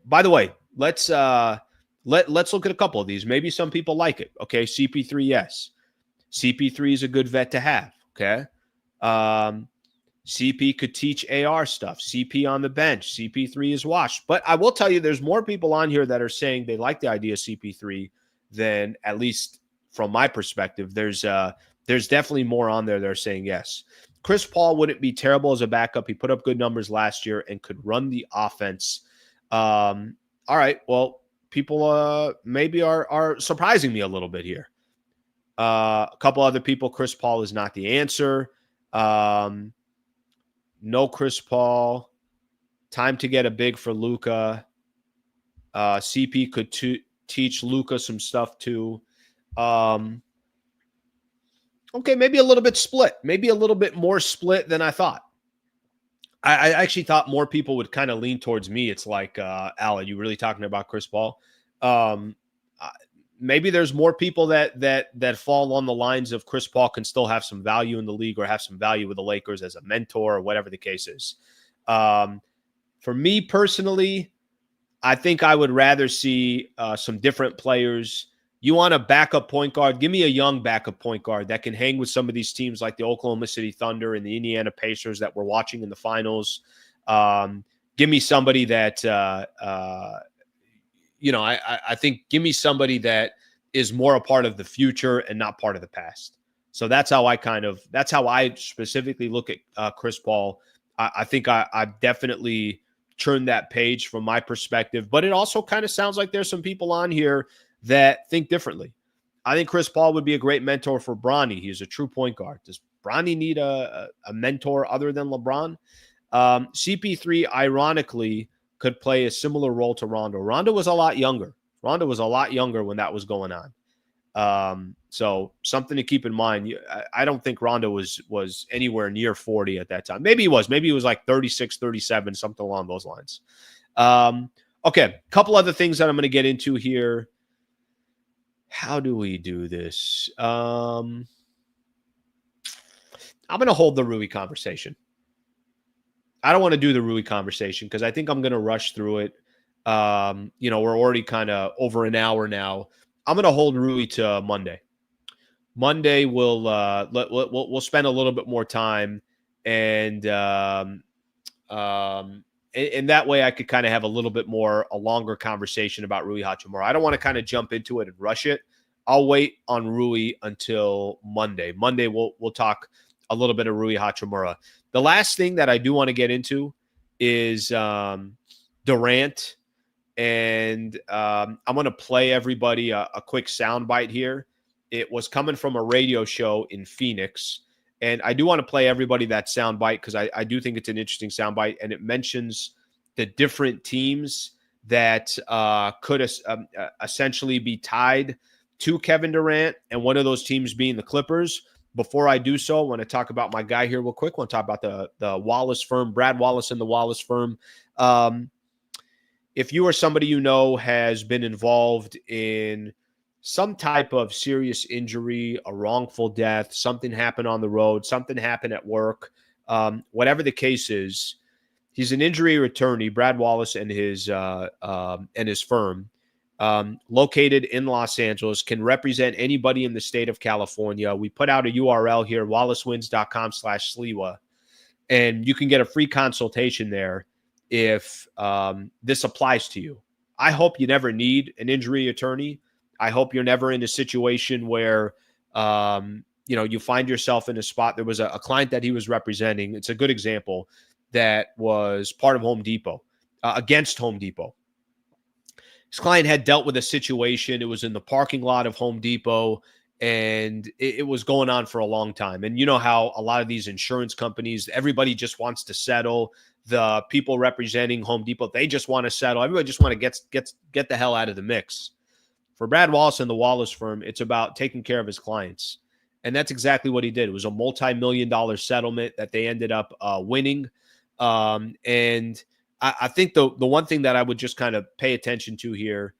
by the way, let's look at a couple of these. Maybe some people like it. Okay, CP3, yes. CP3 is a good vet to have. Okay. CP could teach AR stuff. CP on the bench. CP3 is washed. But I will tell you, there's more people on here that are saying they like the idea of CP3 than, at least from my perspective. There's definitely more on there that are saying yes. Chris Paul wouldn't be terrible as a backup. He put up good numbers last year and could run the offense. All right. Well, people maybe are surprising me a little bit here. A couple other people, Chris Paul is not the answer. No Chris Paul. Time to get a big for Luka. CP could teach Luka some stuff too. Okay, maybe a little bit split. Maybe a little bit more split than I thought. I actually thought more people would kind of lean towards me. It's like, Al, are you really talking about Chris Paul? Maybe there's more people that fall on the lines of Chris Paul can still have some value in the league or have some value with the Lakers as a mentor or whatever the case is. For me personally, I think I would rather see some different players. You want a backup point guard? Give me a young backup point guard that can hang with some of these teams like the Oklahoma City Thunder and the Indiana Pacers that we're watching in the finals. Give me somebody that, I think give me somebody that is more a part of the future and not part of the past. So that's how I specifically look at Chris Paul. I think I've definitely turned that page from my perspective, but it also kind of sounds like there's some people on here that think differently. I think Chris Paul would be a great mentor for Bronny. He's a true point guard. Does Bronny need a mentor other than LeBron? CP3, ironically, could play a similar role to Rondo. Rondo was a lot younger. Rondo was a lot younger when that was going on. So something to keep in mind. I don't think Rondo was anywhere near 40 at that time. Maybe he was. Maybe he was like 36, 37, something along those lines. Okay, a couple other things that I'm going to get into here. How do we do this? I'm going to hold the Rui conversation. I don't want to do the Rui conversation because I think I'm going to rush through it. We're already kind of over an hour now. I'm going to hold Rui to Monday. Monday we'll spend a little bit more time, and that way I could kind of have a little bit more a longer conversation about Rui Hachimura. I don't want to kind of jump into it and rush it. I'll wait on Rui until Monday. Monday we'll talk a little bit of Rui Hachimura. The last thing that I do want to get into is Durant. And I'm going to play everybody a quick soundbite here. It was coming from a radio show in Phoenix. And I do want to play everybody that soundbite because I do think it's an interesting soundbite. And it mentions the different teams that could essentially be tied to Kevin Durant, and one of those teams being the Clippers. Before I do so, I want to talk about my guy here real quick. I want to talk about the Wallace firm, Brad Wallace and the Wallace firm. If you or somebody you know has been involved in some type of serious injury, a wrongful death, something happened on the road, something happened at work, whatever the case is, he's an injury attorney, Brad Wallace and his firm, located in Los Angeles, can represent anybody in the state of California. We put out a URL here, wallacewins.com/Sliwa, and you can get a free consultation there if this applies to you. I hope you never need an injury attorney. I hope you're never in a situation where, you find yourself in a spot. There was a client that he was representing. It's a good example that was part of Home Depot, against Home Depot. His client had dealt with a situation. It was in the parking lot of Home Depot, and it was going on for a long time. And you know how a lot of these insurance companies, everybody just wants to settle. The people representing Home Depot, they just want to settle. Everybody just want to get the hell out of the mix. For Brad Wallace and the Wallace firm, it's about taking care of his clients. And that's exactly what he did. It was a multi-million-dollar settlement that they ended up winning. And I think the one thing that I would just kind of pay attention to here,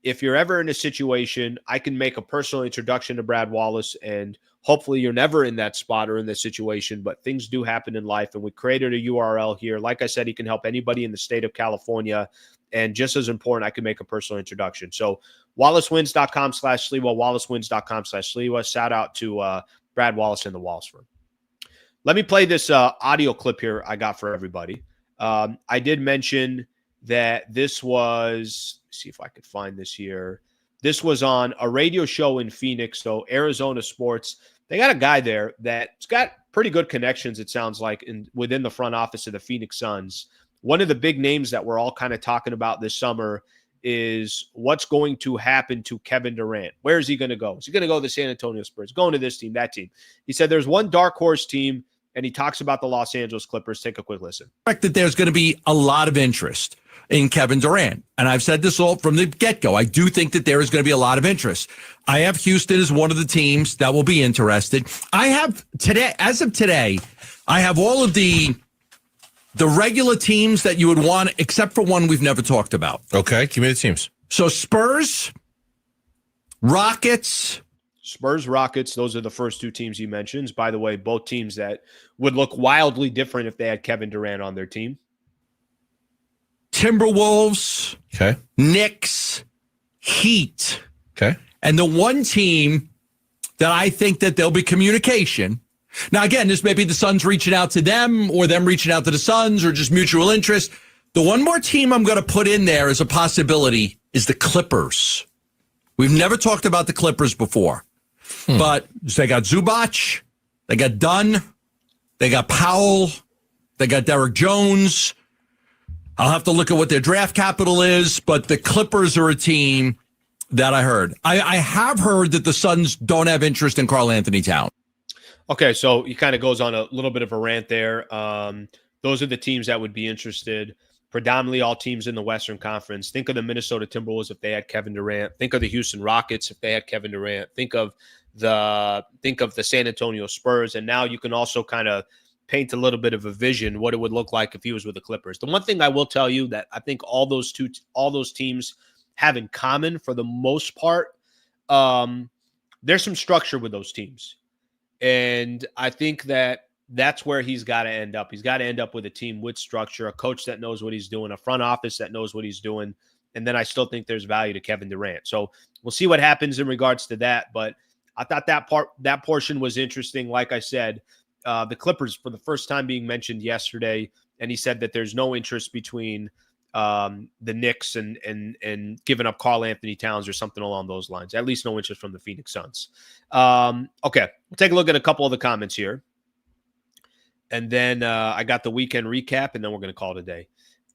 if you're ever in a situation, I can make a personal introduction to Brad Wallace, and hopefully you're never in that spot or in this situation, but things do happen in life. And we created a URL here. Like I said, he can help anybody in the state of California. And just as important, I can make a personal introduction. So wallacewins.com/Sliwa, wallacewins.com/Sliwa. Shout out to Brad Wallace and the Wallace firm. Let me play this audio clip here I got for everybody. I did mention that this was, let's see if I could find this here. This was on a radio show in Phoenix, so Arizona Sports. They got a guy there that's got pretty good connections, it sounds like, within the front office of the Phoenix Suns. One of the big names that we're all kind of talking about this summer is what's going to happen to Kevin Durant. Where is he going to go? Is he going to go to the San Antonio Spurs? Going to this team, that team? He said there's one dark horse team, and he talks about the Los Angeles Clippers. Take a quick listen.
That there's going to be a lot of interest in Kevin Durant. And I've said this all from the get-go. I do think that there is going to be a lot of interest. I have Houston as one of the teams that will be interested. I have today, as of today, I have all of the regular teams that you would want, except for one we've never talked about.
Okay, give me the teams.
So Spurs, Rockets.
Spurs, Rockets, those are the first two teams he mentions. By the way, both teams that would look wildly different if they had Kevin Durant on their team.
Timberwolves,
okay,
Knicks, Heat.
Okay.
And the one team that I think that there'll be communication. Now, again, this may be the Suns reaching out to them or them reaching out to the Suns or just mutual interest. The one more team I'm going to put in there as a possibility is the Clippers. We've never talked about the Clippers before, but they got Zubac, they got Dunn, they got Powell, they got Derek Jones. I'll have to look at what their draft capital is, but the Clippers are a team That I heard. I have heard that the Suns don't have interest in Karl Anthony Towns.
Okay, so he kind of goes on a little bit of a rant there. Those are the teams that would be interested. Predominantly all teams in the Western Conference. Think of the Minnesota Timberwolves if they had Kevin Durant. Think of the Houston Rockets if they had Kevin Durant. Think of the San Antonio Spurs. And now you can also kind of paint a little bit of a vision what it would look like if he was with the Clippers. The one thing I will tell you that I think all those teams have in common for the most part, there's some structure with those teams. And I think that's where he's got to end up. He's got to end up with a team with structure, a coach that knows what he's doing, a front office that knows what he's doing. And then I still think there's value to Kevin Durant. So we'll see what happens in regards to that. But I thought that portion was interesting. Like I said, the Clippers for the first time being mentioned yesterday, and he said that there's no interest between the Knicks and giving up Karl Anthony Towns or something along those lines. At least no interest from the Phoenix Suns. Okay, we'll take a look at a couple of the comments here. And then I got the weekend recap, and then we're going to call it a day.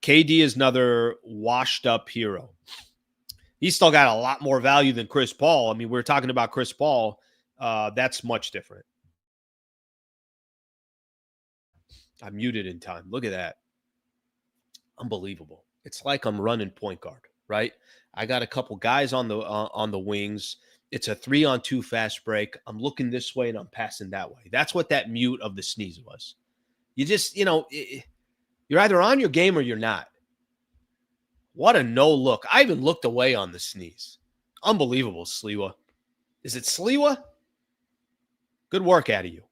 KD is another washed-up hero. He's still got a lot more value than Chris Paul. I mean, we're talking about Chris Paul. That's much different. I muted in time. Look at that. Unbelievable. It's like I'm running point guard, right? I got a couple guys on the wings. It's a 3-on-2 fast break. I'm looking this way and I'm passing that way. That's what that mute of the sneeze was. You just, you're either on your game or you're not. What a no look. I even looked away on the sneeze. Unbelievable, Sliwa. Is it Sliwa? Good work out of you.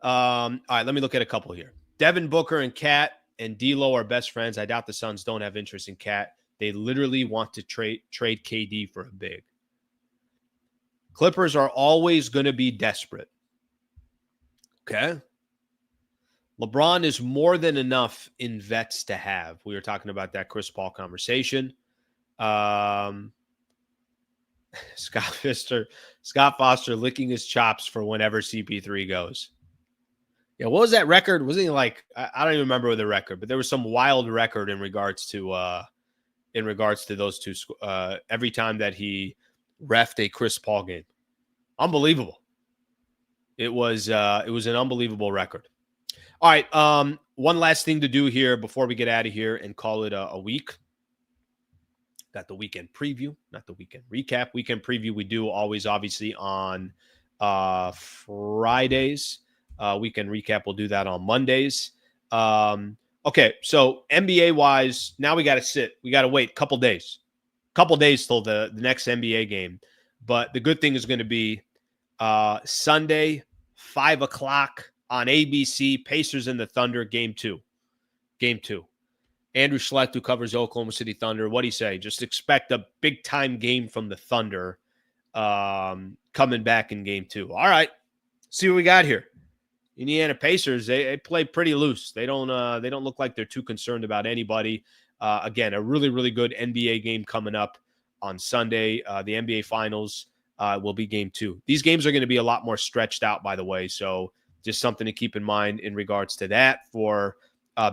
All right, let me look at a couple here. Devin Booker and Kat and D'Lo are best friends. I doubt the Suns don't have interest in Kat. They literally want to trade KD for a big. Clippers are always going to be desperate. Okay. LeBron is more than enough in vets to have. We were talking about that Chris Paul conversation. Scott Foster licking his chops for whenever CP3 goes. Yeah, what was that record? Wasn't he like, I don't even remember the record, but there was some wild record in regards to those two. Every time that he reffed a Chris Paul game, unbelievable. It was an unbelievable record. All right, one last thing to do here before we get out of here and call it a week. Got the weekend preview, not the weekend recap. Weekend preview we do always, obviously, on Fridays. Weekend recap, we'll do that on Mondays. Okay, so NBA-wise, now we got to sit. We got to wait a couple days till the next NBA game. But the good thing is going to be Sunday, 5 o'clock on ABC, Pacers and the Thunder, Game 2. Andrew Schlecht, who covers Oklahoma City Thunder, what do you say? Just expect a big-time game from the Thunder coming back in Game 2. All right, see what we got here. Indiana Pacers, they play pretty loose. They don't look like they're too concerned about anybody. Again, a really, really good NBA game coming up on Sunday. The NBA Finals will be Game 2. These games are going to be a lot more stretched out, by the way, so just something to keep in mind in regards to that. For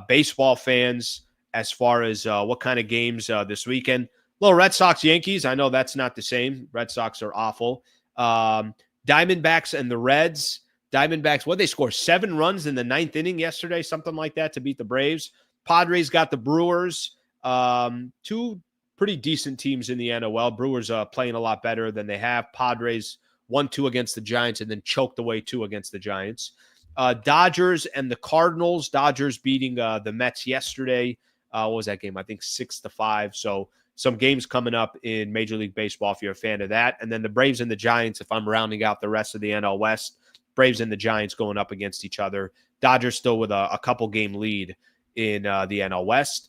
baseball fans, as far as what kind of games this weekend. Little Red Sox-Yankees. I know that's not the same. Red Sox are awful. Diamondbacks and the Reds. Diamondbacks, what they score? 7 runs in the 9th inning yesterday, something like that, to beat the Braves. Padres got the Brewers. 2 pretty decent teams in the NOL. Brewers playing a lot better than they have. Padres 1-2 against the Giants and then choked away 2 against the Giants. Dodgers and the Cardinals. Dodgers beating the Mets yesterday. What was that game? I think 6-5. So some games coming up in Major League Baseball if you're a fan of that. And then the Braves and the Giants, if I'm rounding out the rest of the NL West. Braves and the Giants going up against each other. Dodgers still with a couple game lead in the NL West.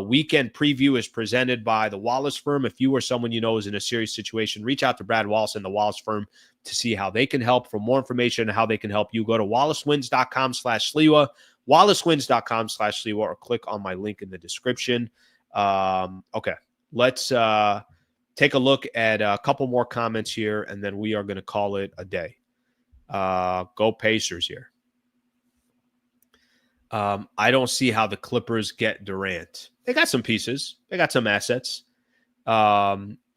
Weekend preview is presented by the Wallace firm. If you or someone you know is in a serious situation, reach out to Brad Wallace and the Wallace firm to see how they can help. For more information on how they can help you, go to wallacewins.com/Sliwa, wallacewins.com/Sliwa, or click on my link in the description. Okay, let's take a look at a couple more comments here, and then we are going to call it a day. Go Pacers here. I don't see how the Clippers get Durant. They got some pieces. They got some assets.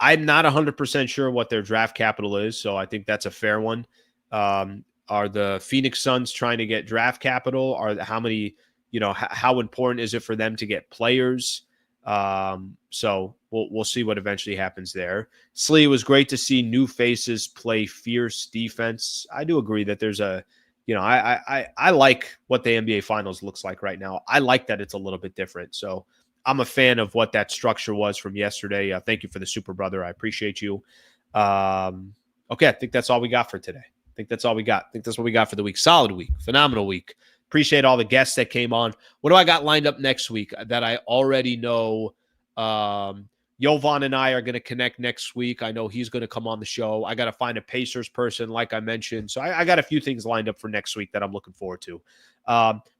I'm not 100% sure what their draft capital is, so I think that's a fair one. Are the Phoenix Suns trying to get draft capital? How many, how important is it for them to get players? So we'll see what eventually happens there. Slee, it was great to see new faces play fierce defense. I do agree that there's I like what the NBA Finals looks like right now. I like that it's a little bit different. So I'm a fan of what that structure was from yesterday. Thank you for the super brother. I appreciate you. Okay, I think that's all we got for today. I think that's all we got. I think that's what we got for the week. Solid week. Phenomenal week. Appreciate all the guests that came on. What do I got lined up next week that I already know? Jovan and I are going to connect next week. I know he's going to come on the show. I got to find a Pacers person, like I mentioned. So I got a few things lined up for next week that I'm looking forward to.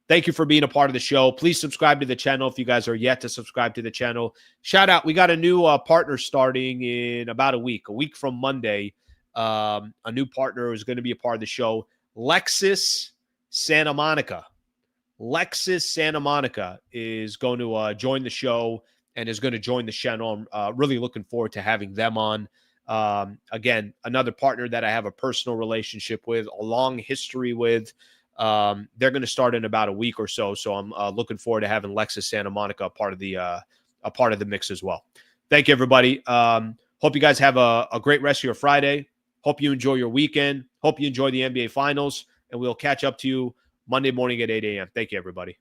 Thank you for being a part of the show. Please subscribe to the channel if you guys are yet to subscribe to the channel. Shout out. We got a new partner starting in about a week from Monday. A new partner is going to be a part of the show. Lexus Santa Monica. Lexus Santa Monica is going to join the show and is going to join the channel. I'm really looking forward to having them on. Again, another partner that I have a personal relationship with, a long history with. They're going to start in about a week or so. So I'm looking forward to having Lexus Santa Monica a part of the mix as well. Thank you, everybody. Hope you guys have a great rest of your Friday. Hope you enjoy your weekend. Hope you enjoy the NBA Finals. And we'll catch up to you Monday morning at 8 a.m. Thank you, everybody.